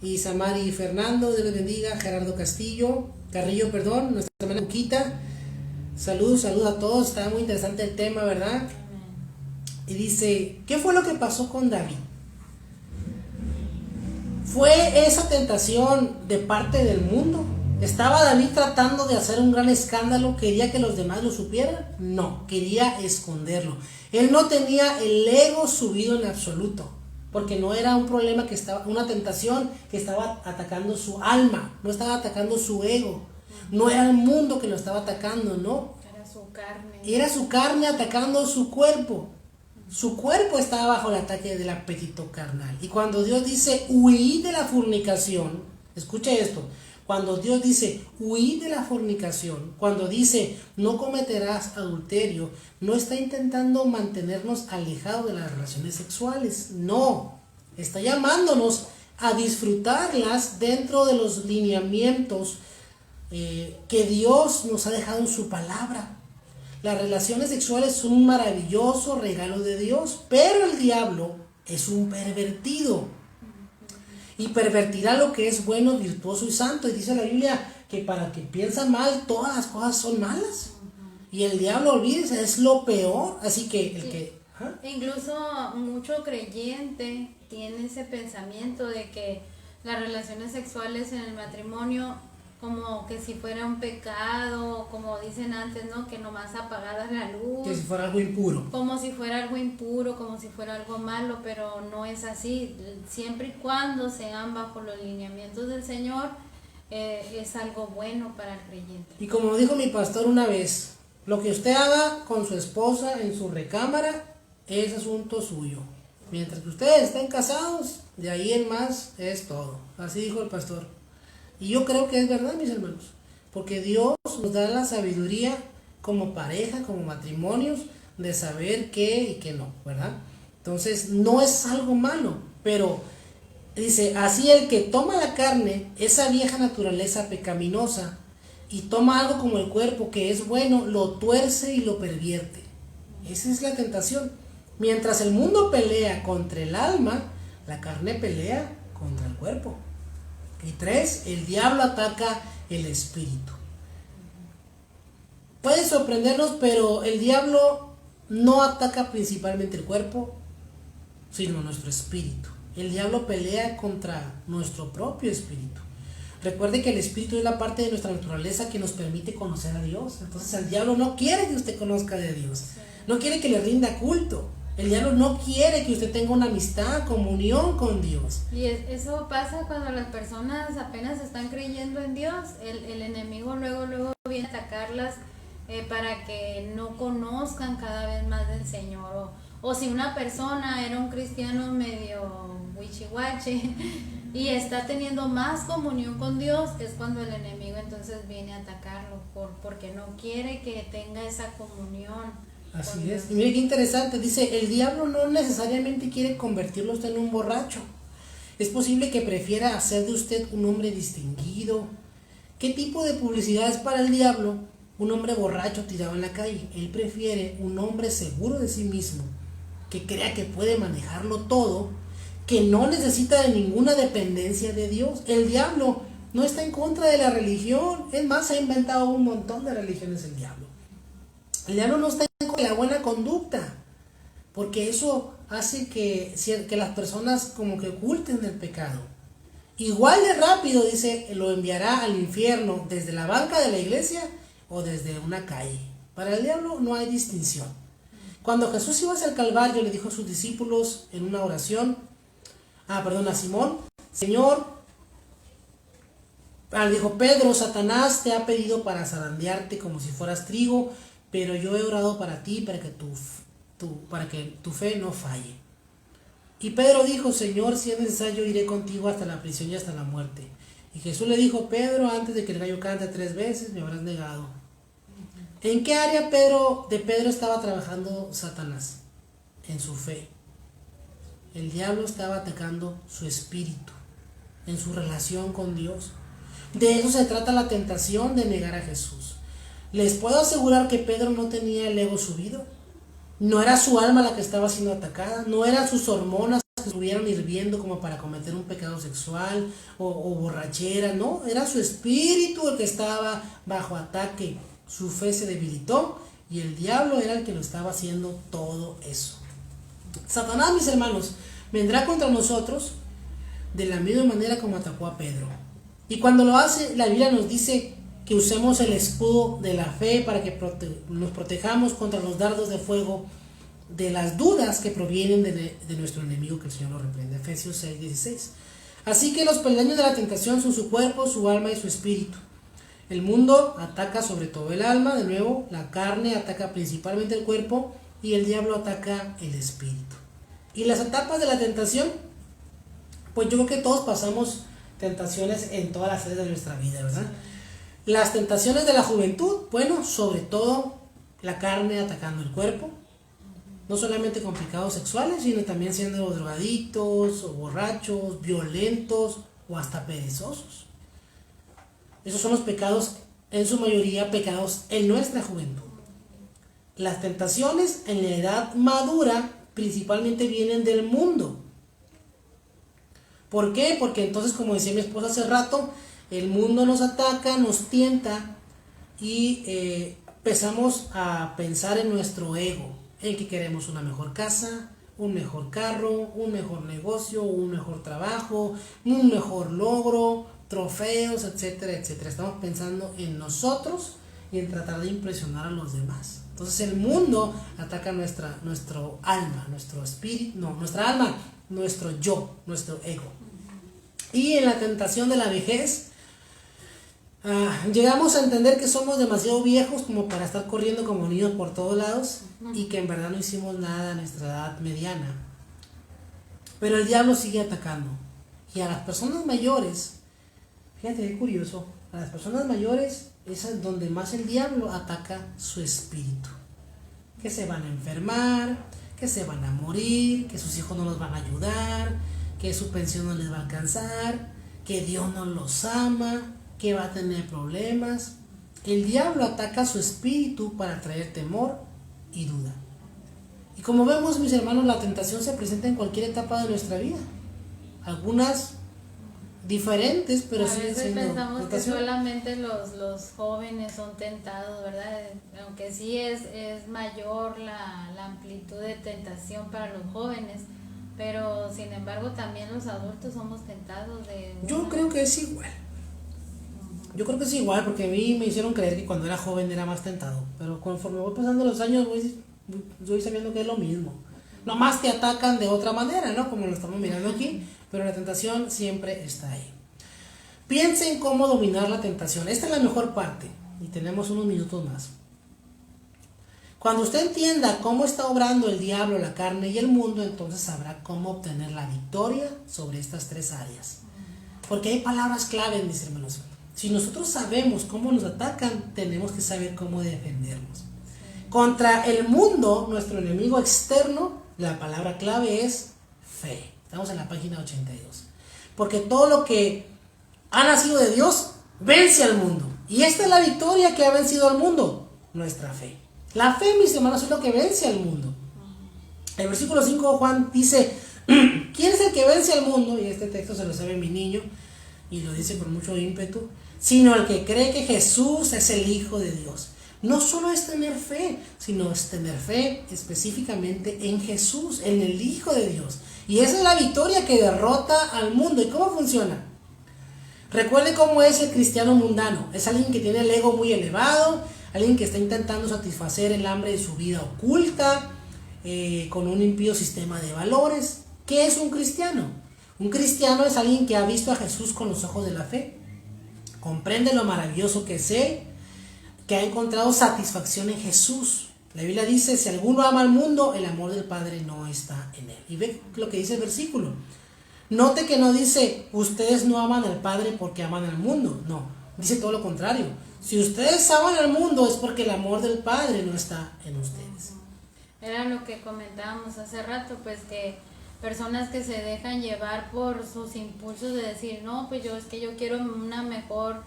y Samari Fernando, Dios les bendiga, Gerardo Carrillo, nuestra hermana Luquita. Saludos a todos, está muy interesante el tema, ¿verdad? Y dice, ¿qué fue lo que pasó con David? ¿Fue esa tentación de parte del mundo? ¿Estaba David tratando de hacer un gran escándalo? ¿Quería que los demás lo supieran? No, quería esconderlo. Él no tenía el ego subido en absoluto, porque no era un problema una tentación que estaba atacando su alma, no estaba atacando su ego, no era el mundo que lo estaba atacando, no. Era su carne. Era su carne atacando su cuerpo. Su cuerpo estaba bajo el ataque del apetito carnal. Y cuando Dios dice, huid de la fornicación, escuche esto, cuando Dios dice, huid de la fornicación, cuando dice, no cometerás adulterio, no está intentando mantenernos alejados de las relaciones sexuales, no, está llamándonos a disfrutarlas dentro de los lineamientos que Dios nos ha dejado en su palabra. Las relaciones sexuales son un maravilloso regalo de Dios, pero el diablo es un pervertido. Y pervertirá lo que es bueno, virtuoso y santo. Y dice la Biblia que para que piensa mal, todas las cosas son malas. Y el diablo, olvídese, es lo peor. Así que el que... Incluso mucho creyente tiene ese pensamiento de que las relaciones sexuales en el matrimonio como que si fuera un pecado, como dicen antes, ¿no? Que nomás apagaras la luz. Que si fuera algo impuro. Como si fuera algo impuro, como si fuera algo malo, pero no es así. Siempre y cuando sean bajo los lineamientos del Señor, es algo bueno para el creyente. Y como dijo mi pastor una vez, lo que usted haga con su esposa en su recámara es asunto suyo. Mientras que ustedes estén casados, de ahí en más es todo. Así dijo el pastor. Y yo creo que es verdad, mis hermanos, porque Dios nos da la sabiduría como pareja, como matrimonios, de saber qué y qué no, ¿verdad? Entonces, no es algo malo, pero dice, así el que toma la carne, esa vieja naturaleza pecaminosa, y toma algo como el cuerpo que es bueno, lo tuerce y lo pervierte. Esa es la tentación. Mientras el mundo pelea contra el alma, la carne pelea contra el cuerpo. Y 3, el diablo ataca el espíritu. Puede sorprendernos, pero el diablo no ataca principalmente el cuerpo, sino nuestro espíritu. El diablo pelea contra nuestro propio espíritu. Recuerde que el espíritu es la parte de nuestra naturaleza que nos permite conocer a Dios. Entonces el diablo no quiere que usted conozca de Dios. No quiere que le rinda culto. El diablo no quiere que usted tenga una amistad, comunión con Dios. Y eso pasa cuando las personas apenas están creyendo en Dios. El enemigo luego viene a atacarlas para que no conozcan cada vez más del Señor. O si una persona era un cristiano medio huichihuache y está teniendo más comunión con Dios, es cuando el enemigo entonces viene a atacarlo porque no quiere que tenga esa comunión. Así es. Y mire qué interesante, dice, el diablo no necesariamente quiere convertirlo a usted en un borracho. Es posible que prefiera hacer de usted un hombre distinguido. ¿Qué tipo de publicidad es para el diablo un hombre borracho tirado en la calle? Él prefiere un hombre seguro de sí mismo, que crea que puede manejarlo todo, que no necesita de ninguna dependencia de Dios. El diablo no está en contra de la religión, es más, ha inventado un montón de religiones el diablo. El diablo no está en contra de la buena conducta, porque eso hace que las personas como que oculten el pecado. Igual de rápido, dice, lo enviará al infierno desde la banca de la iglesia o desde una calle. Para el diablo no hay distinción. Cuando Jesús iba hacia el Calvario, le dijo a sus discípulos en una oración, a Simón, Señor, le dijo, Pedro, Satanás te ha pedido para zarandearte como si fueras trigo, pero yo he orado para ti, para que tu fe no falle. Y Pedro dijo, Señor, si es necesario, iré contigo hasta la prisión y hasta la muerte. Y Jesús le dijo, Pedro, antes de que el gallo cante 3 veces, me habrás negado. ¿En qué área de Pedro estaba trabajando Satanás? En su fe. El diablo estaba atacando su espíritu, en su relación con Dios. De eso se trata la tentación de negar a Jesús. Les puedo asegurar que Pedro no tenía el ego subido. No era su alma la que estaba siendo atacada. No eran sus hormonas que estuvieron hirviendo como para cometer un pecado sexual o borrachera. No, era su espíritu el que estaba bajo ataque. Su fe se debilitó y el diablo era el que lo estaba haciendo todo eso. Satanás, mis hermanos, vendrá contra nosotros de la misma manera como atacó a Pedro. Y cuando lo hace, la Biblia nos dice que usemos el escudo de la fe para que nos protejamos contra los dardos de fuego de las dudas que provienen de nuestro enemigo, que el Señor lo reprende. Efesios 6:16. Así que los peldaños de la tentación son su cuerpo, su alma y su espíritu. El mundo ataca sobre todo el alma, de nuevo, la carne ataca principalmente el cuerpo y el diablo ataca el espíritu. Y las etapas de la tentación, pues yo creo que todos pasamos tentaciones en todas las áreas de nuestra vida, ¿verdad? Las tentaciones de la juventud, bueno, sobre todo la carne atacando el cuerpo, no solamente con pecados sexuales, sino también siendo drogadictos, o borrachos, violentos o hasta perezosos. Esos son los pecados, en su mayoría pecados en nuestra juventud. Las tentaciones en la edad madura principalmente vienen del mundo. ¿Por qué? Porque entonces, como decía mi esposa hace rato, el mundo nos ataca, nos tienta y empezamos a pensar en nuestro ego, en que queremos una mejor casa, un mejor carro, un mejor negocio, un mejor trabajo, un mejor logro, trofeos, etcétera, etcétera. Estamos pensando en nosotros y en tratar de impresionar a los demás. Entonces el mundo ataca nuestro alma, nuestro espíritu, no, nuestra alma, nuestro yo, nuestro ego. Y en la tentación de la vejez, llegamos a entender que somos demasiado viejos como para estar corriendo como niños por todos lados y que en verdad no hicimos nada a nuestra edad mediana. Pero el diablo sigue atacando. Y a las personas mayores, fíjate qué curioso, a las personas mayores es donde más el diablo ataca su espíritu. Que se van a enfermar, que se van a morir, que sus hijos no los van a ayudar, que su pensión no les va a alcanzar, que Dios no los ama, que va a tener problemas. El diablo ataca su espíritu para traer temor y duda. Y como vemos, mis hermanos, la tentación se presenta en cualquier etapa de nuestra vida. Algunas diferentes, pero a veces pensamos tentación. que solamente los jóvenes son tentados, ¿verdad? Aunque sí es mayor la amplitud de tentación para los jóvenes, pero sin embargo también los adultos somos tentados de... Yo creo que es igual. Yo creo que es igual, porque a mí me hicieron creer que cuando era joven era más tentado, pero conforme voy pasando los años voy sabiendo que es lo mismo. Nomás te atacan de otra manera, ¿no? Como lo estamos mirando aquí, pero la tentación siempre está ahí. Piensen cómo dominar la tentación. Esta es la mejor parte y tenemos unos minutos más. Cuando usted entienda cómo está obrando el diablo, la carne y el mundo, entonces sabrá cómo obtener la victoria sobre estas tres áreas. Porque hay palabras clave, mis hermanos. Si nosotros sabemos cómo nos atacan, tenemos que saber cómo defendernos. Contra el mundo, nuestro enemigo externo, la palabra clave es fe. Estamos en la página 82. Porque todo lo que ha nacido de Dios vence al mundo. Y esta es la victoria que ha vencido al mundo, nuestra fe. La fe, mis hermanos, es lo que vence al mundo. El versículo 5 Juan dice, ¿quién es el que vence al mundo? Y este texto se lo sabe mi niño y lo dice con mucho ímpetu. Sino el que cree que Jesús es el Hijo de Dios. No solo es tener fe, sino es tener fe específicamente en Jesús, en el Hijo de Dios. Y esa es la victoria que derrota al mundo. ¿Y cómo funciona? Recuerde cómo es el cristiano mundano. Es alguien que tiene el ego muy elevado, alguien que está intentando satisfacer el hambre de su vida oculta, con un impío sistema de valores. ¿Qué es un cristiano? Un cristiano es alguien que ha visto a Jesús con los ojos de la fe. Comprende lo maravilloso que es Él, que ha encontrado satisfacción en Jesús. La Biblia dice, si alguno ama al mundo, el amor del Padre no está en él. Y ve lo que dice el versículo. Note que no dice, ustedes no aman al Padre porque aman al mundo. No, dice todo lo contrario. Si ustedes aman al mundo es porque el amor del Padre no está en ustedes. Era lo que comentábamos hace rato, pues que personas que se dejan llevar por sus impulsos de decir, no, pues yo quiero una mejor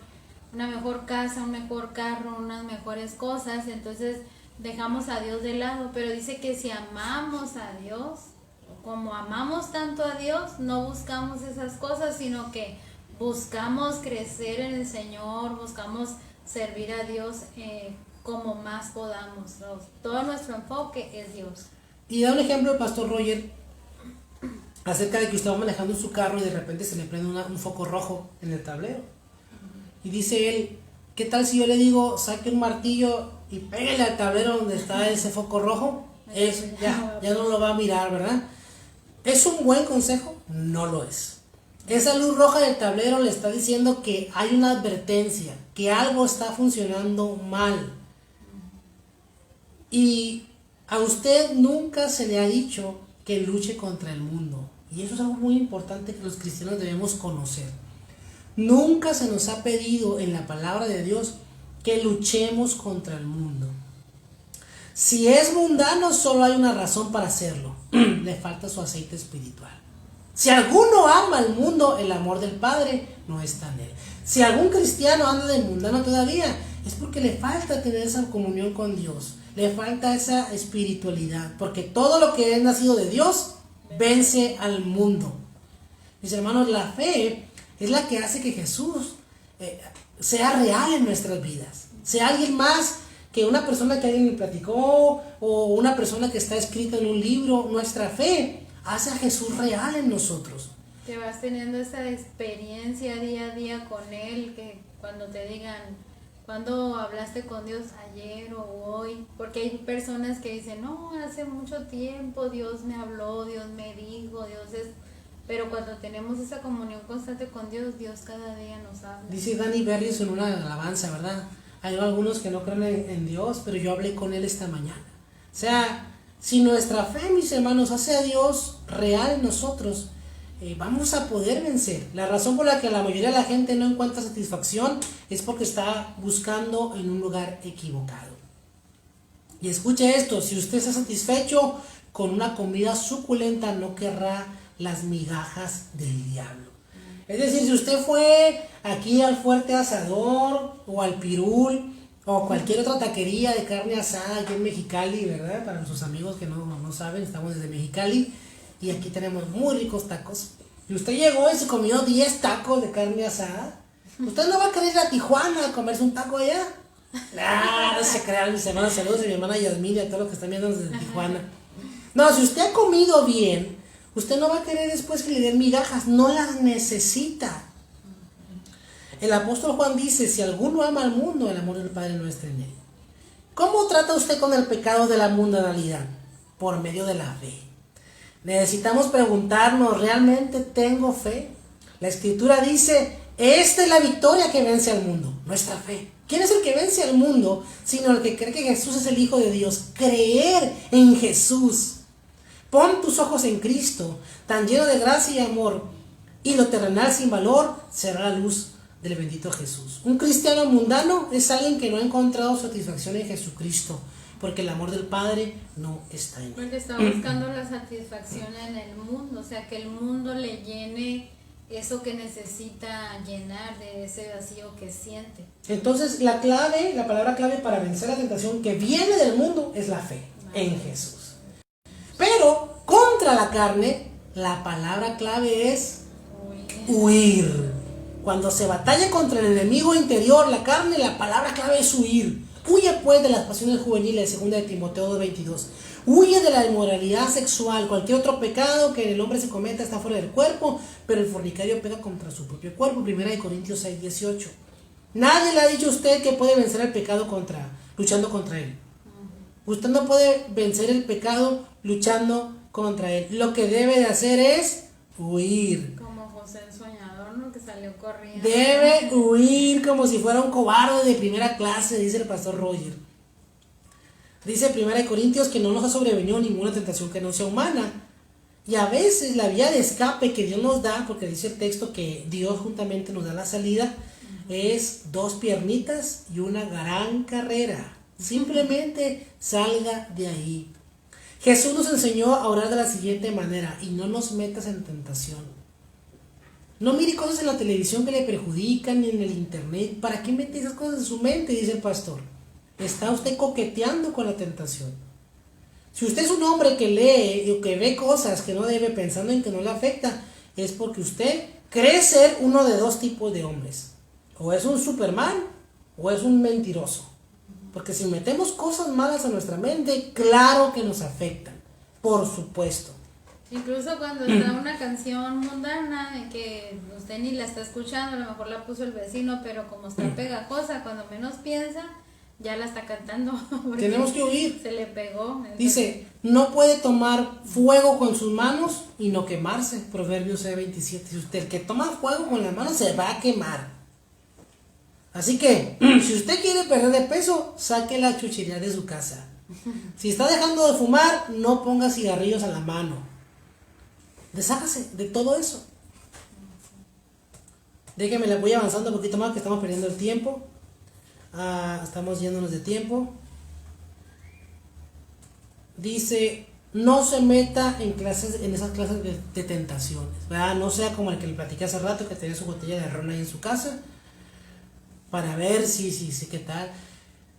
casa, un mejor carro, unas mejores cosas, entonces dejamos a Dios de lado. Pero dice que si amamos a Dios, como amamos tanto a Dios, no buscamos esas cosas, sino que buscamos crecer en el Señor, buscamos servir a Dios como más podamos. Todo nuestro enfoque es Dios. Y da un ejemplo el pastor Roger acerca de que usted va manejando en su carro y de repente se le prende un foco rojo en el tablero. Y dice él, ¿qué tal si yo le digo, saque un martillo y pégale al tablero donde está ese foco rojo? Ya no lo va a mirar, ¿verdad? ¿Es un buen consejo? No lo es. Esa luz roja del tablero le está diciendo que hay una advertencia, que algo está funcionando mal. Y a usted nunca se le ha dicho que luche contra el mundo. Y eso es algo muy importante que los cristianos debemos conocer. Nunca se nos ha pedido en la palabra de Dios que luchemos contra el mundo. Si es mundano, solo hay una razón para hacerlo. Le falta su aceite espiritual. Si alguno ama al mundo, el amor del Padre no está en él. Si algún cristiano anda de mundano todavía, es porque le falta tener esa comunión con Dios. Le falta esa espiritualidad. Porque todo lo que es nacido de Dios vence al mundo. Mis hermanos, la fe es la que hace que Jesús sea real en nuestras vidas. Sea alguien más que una persona que alguien me platicó o una persona que está escrita en un libro. Nuestra fe hace a Jesús real en nosotros. Que vas teniendo esa experiencia día a día con Él, que cuando te digan, ¿cuándo hablaste con Dios ayer o hoy? Porque hay personas que dicen, no, hace mucho tiempo Dios me habló, Dios me dijo, Dios es... Pero cuando tenemos esa comunión constante con Dios, Dios cada día nos habla. Dice Danny Berries en una alabanza, ¿verdad? Hay algunos que no creen en Dios, pero yo hablé con Él esta mañana. O sea, si nuestra fe, mis hermanos, hace a Dios real en nosotros, vamos a poder vencer. La razón por la que la mayoría de la gente no encuentra satisfacción es porque está buscando en un lugar equivocado. Y escuche esto, si usted está satisfecho con una comida suculenta, no querrá las migajas del diablo. Es decir, si usted fue aquí al Fuerte Asador o al Pirul o cualquier otra taquería de carne asada aquí en Mexicali, ¿verdad? Para nuestros amigos que no saben, estamos desde Mexicali y aquí tenemos muy ricos tacos. Y usted llegó y se comió 10 tacos de carne asada. ¿Usted no va a querer ir a Tijuana a comerse un taco allá? No se crean, mis hermanos. Saludos a mi hermana Yasmín y a todos los que están viendo desde Tijuana. No, si usted ha comido bien, usted no va a querer después que le den migajas, no las necesita. El apóstol Juan dice, si alguno ama al mundo, el amor del Padre no está en él. ¿Cómo trata usted con el pecado de la mundanalidad? Por medio de la fe. Necesitamos preguntarnos, ¿realmente tengo fe? La Escritura dice, esta es la victoria que vence al mundo, nuestra fe. ¿Quién es el que vence al mundo? Sino el que cree que Jesús es el Hijo de Dios. Creer en Jesús. Pon tus ojos en Cristo, tan lleno de gracia y amor, y lo terrenal sin valor será la luz del bendito Jesús. Un cristiano mundano es alguien que no ha encontrado satisfacción en Jesucristo, porque el amor del Padre no está en él. Porque está buscando la satisfacción en el mundo, o sea, que el mundo le llene eso que necesita llenar, de ese vacío que siente. Entonces, la palabra clave para vencer la tentación que viene del mundo es la fe en Jesús. Pero contra la carne, la palabra clave es huir. Cuando se batalla contra el enemigo interior, la carne, la palabra clave es huir. Huye pues de las pasiones juveniles, 2 de Timoteo 2:22. Huye de la inmoralidad sexual. Cualquier otro pecado que el hombre se cometa está fuera del cuerpo, pero el fornicario pega contra su propio cuerpo. 1 de Corintios 6:18. Nadie le ha dicho a usted que puede vencer el pecado luchando contra él. Usted no puede vencer el pecado luchando contra él. Lo que debe de hacer es huir. Como José el soñador, ¿no? Que salió corriendo. Debe huir como si fuera un cobarde de primera clase, dice el pastor Roger. Dice 1 Corintios que no nos ha sobrevenido ninguna tentación que no sea humana. Y a veces la vía de escape que Dios nos da, porque dice el texto que Dios juntamente nos da la salida, es 2 piernitas y una gran carrera. Simplemente salga de ahí. Jesús nos enseñó a orar de la siguiente manera: y no nos metas en tentación. No mire cosas en la televisión que le perjudican, ni en el internet. ¿Para qué mete esas cosas en su mente? Dice el pastor. Está usted coqueteando con la tentación. Si usted es un hombre que lee o que ve cosas que no debe, pensando en que no le afecta, es porque usted cree ser uno de 2 tipos de hombres. O es un Superman o es un mentiroso. Porque si metemos cosas malas a nuestra mente, claro que nos afectan, por supuesto. Incluso cuando está una canción mundana que usted ni la está escuchando, a lo mejor la puso el vecino, pero como está pegajosa, cuando menos piensa, ya la está cantando. Tenemos que huir. Se le pegó. Entonces... Dice, no puede tomar fuego con sus manos y no quemarse. Proverbios 6:27. Si usted, el que toma fuego con las manos se va a quemar. Así que, si usted quiere perder de peso, saque la chuchería de su casa. Si está dejando de fumar, no ponga cigarrillos a la mano. Deshágase de todo eso. Déjenme, le voy avanzando un poquito más, que estamos perdiendo el tiempo. Estamos yéndonos de tiempo. Dice, no se meta en esas clases de tentaciones, ¿verdad? No sea como el que le platiqué hace rato, que tenía su botella de ron ahí en su casa, para ver si qué tal.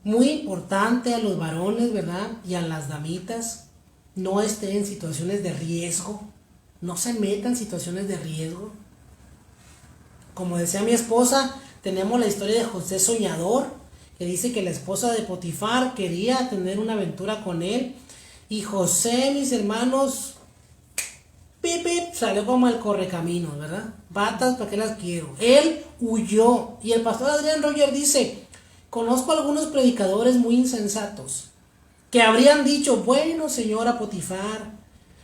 Muy importante a los varones, ¿verdad? Y a las damitas, no estén en situaciones de riesgo. No se metan en situaciones de riesgo. Como decía mi esposa, tenemos la historia de José Soñador, que dice que la esposa de Potifar quería tener una aventura con él. Y José, mis hermanos, salió como el correcaminos, ¿verdad? Patas, ¿para qué las quiero? Él huyó. Y el pastor Adrián Roger dice, conozco algunos predicadores muy insensatos que habrían dicho, bueno, señora Potifar,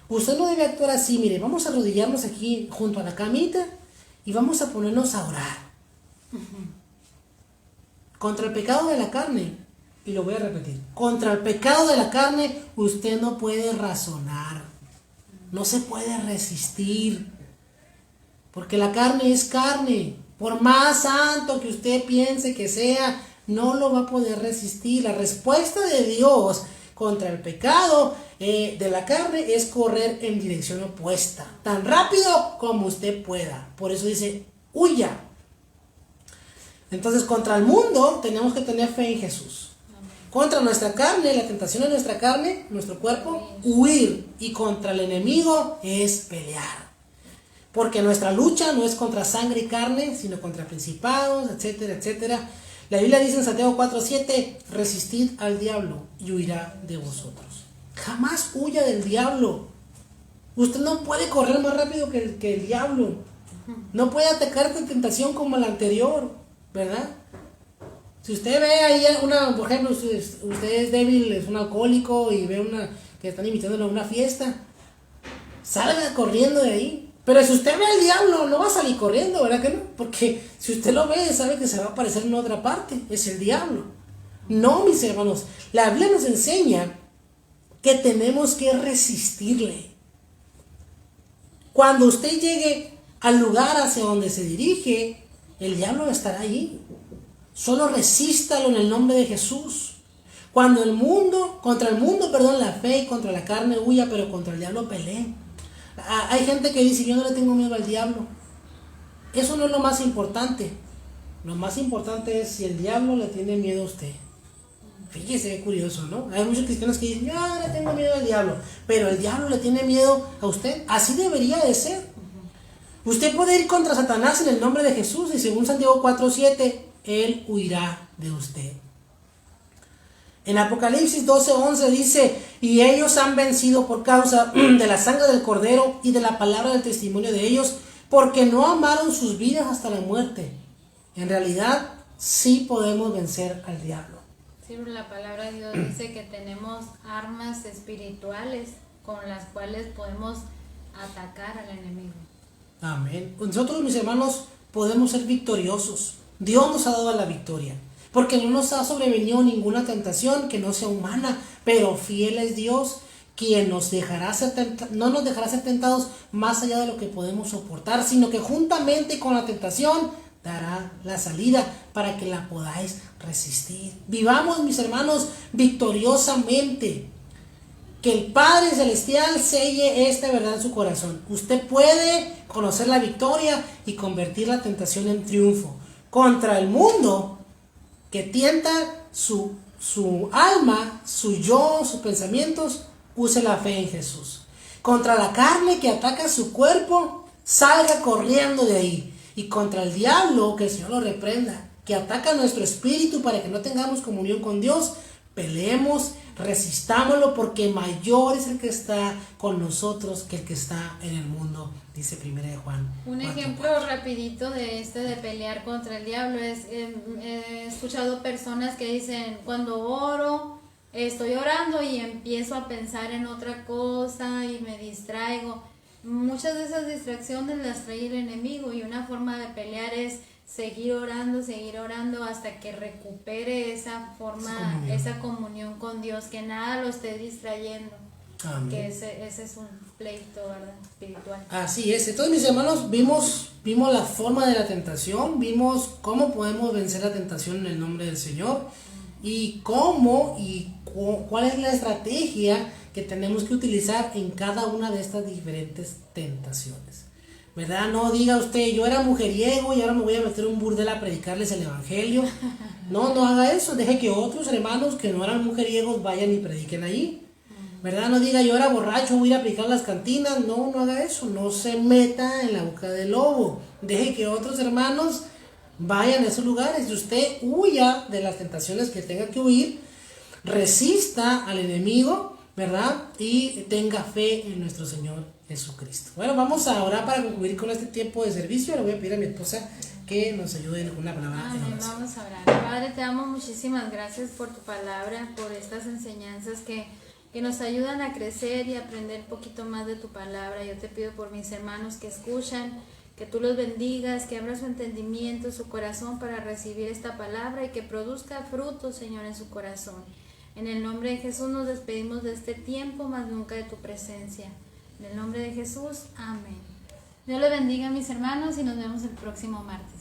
usted no debe actuar así, mire, vamos a arrodillarnos aquí junto a la camita y vamos a ponernos a orar. Contra el pecado de la carne, y lo voy a repetir, contra el pecado de la carne usted no puede razonar, no se puede resistir, porque la carne es carne, por más santo que usted piense que sea, no lo va a poder resistir. La respuesta de Dios contra el pecado de la carne es correr en dirección opuesta, tan rápido como usted pueda. Por eso dice, huya. Entonces, contra el mundo tenemos que tener fe en Jesús. Contra nuestra carne, la tentación de nuestra carne, nuestro cuerpo, huir. Y contra el enemigo es pelear. Porque nuestra lucha no es contra sangre y carne, sino contra principados, etcétera, etcétera. La Biblia dice en Santiago 4:7, resistid al diablo y huirá de vosotros. Jamás huya del diablo. Usted no puede correr más rápido que el diablo. No puede atacar con tentación como la anterior, ¿verdad? Si usted ve ahí por ejemplo, usted es débil, es un alcohólico y ve que están invitándolo a una fiesta, salga corriendo de ahí. Pero si usted ve al diablo, no va a salir corriendo, ¿verdad que no? Porque si usted lo ve, sabe que se va a aparecer en otra parte, es el diablo. No, mis hermanos, la Biblia nos enseña que tenemos que resistirle. Cuando usted llegue al lugar hacia donde se dirige, el diablo estará allí. Solo resístalo en el nombre de Jesús. Contra el mundo, la fe y contra la carne huya, pero contra el diablo pelee. Hay gente que dice, yo no le tengo miedo al diablo. Eso no es lo más importante. Lo más importante es si el diablo le tiene miedo a usted. Fíjese, qué curioso, ¿no? Hay muchos cristianos que dicen, yo no le tengo miedo al diablo, pero el diablo le tiene miedo a usted. Así debería de ser. Usted puede ir contra Satanás en el nombre de Jesús y según Santiago 4:7, él huirá de usted. En Apocalipsis 12:11 dice, y ellos han vencido por causa de la sangre del Cordero y de la palabra del testimonio de ellos, porque no amaron sus vidas hasta la muerte. En realidad, sí podemos vencer al diablo. Sí, la palabra de Dios dice que tenemos armas espirituales con las cuales podemos atacar al enemigo. Amén. Nosotros, mis hermanos, podemos ser victoriosos. Dios nos ha dado la victoria. Porque no nos ha sobrevenido ninguna tentación que no sea humana, pero fiel es Dios, quien no nos dejará ser tentados más allá de lo que podemos soportar, sino que juntamente con la tentación dará la salida para que la podáis resistir. Vivamos, mis hermanos, victoriosamente. Que el Padre Celestial selle esta verdad en su corazón. Usted puede conocer la victoria y convertir la tentación en triunfo. Contra el mundo que tienta su alma, su yo, sus pensamientos, use la fe en Jesús. Contra la carne que ataca su cuerpo, salga corriendo de ahí. Y contra el diablo, que el Señor lo reprenda, que ataca nuestro espíritu para que no tengamos comunión con Dios, peleemos, resistámoslo, porque mayor es el que está con nosotros que el que está en el mundo, dice 1 de Juan. Un ejemplo rapidito de pelear contra el diablo es, he escuchado personas que dicen, cuando oro, estoy orando y empiezo a pensar en otra cosa y me distraigo. Muchas de esas distracciones las trae el enemigo y una forma de pelear es seguir orando hasta que recupere esa comunión con Dios, que nada lo esté distrayendo. Amén. Que ese es un pleito, ¿verdad? Espiritual. Así es. Entonces, mis hermanos, vimos la forma de la tentación, vimos cómo podemos vencer la tentación en el nombre del Señor y cuál es la estrategia que tenemos que utilizar en cada una de estas diferentes tentaciones. ¿Verdad? No diga usted, yo era mujeriego y ahora me voy a meter a un burdel a predicarles el evangelio. No haga eso. Deje que otros hermanos que no eran mujeriegos vayan y prediquen ahí. ¿Verdad? No diga, yo era borracho, voy a ir a predicar las cantinas. No haga eso. No se meta en la boca del lobo. Deje que otros hermanos vayan a esos lugares y usted huya de las tentaciones que tenga que huir. Resista al enemigo ¿verdad? Y tenga fe en nuestro Señor Jesucristo. Bueno, vamos a orar para concluir con este tiempo de servicio. Le voy a pedir a mi esposa que nos ayude con una palabra. Amén. Vamos a orar. Padre, te damos muchísimas gracias por tu palabra, por estas enseñanzas que nos ayudan a crecer y aprender un poquito más de tu palabra. Yo te pido por mis hermanos que escuchan, que tú los bendigas, que abra su entendimiento, su corazón para recibir esta palabra y que produzca frutos, Señor, en su corazón. En el nombre de Jesús nos despedimos de este tiempo, más nunca de tu presencia. En el nombre de Jesús, amén. Dios les bendiga, mis hermanos, y nos vemos el próximo martes.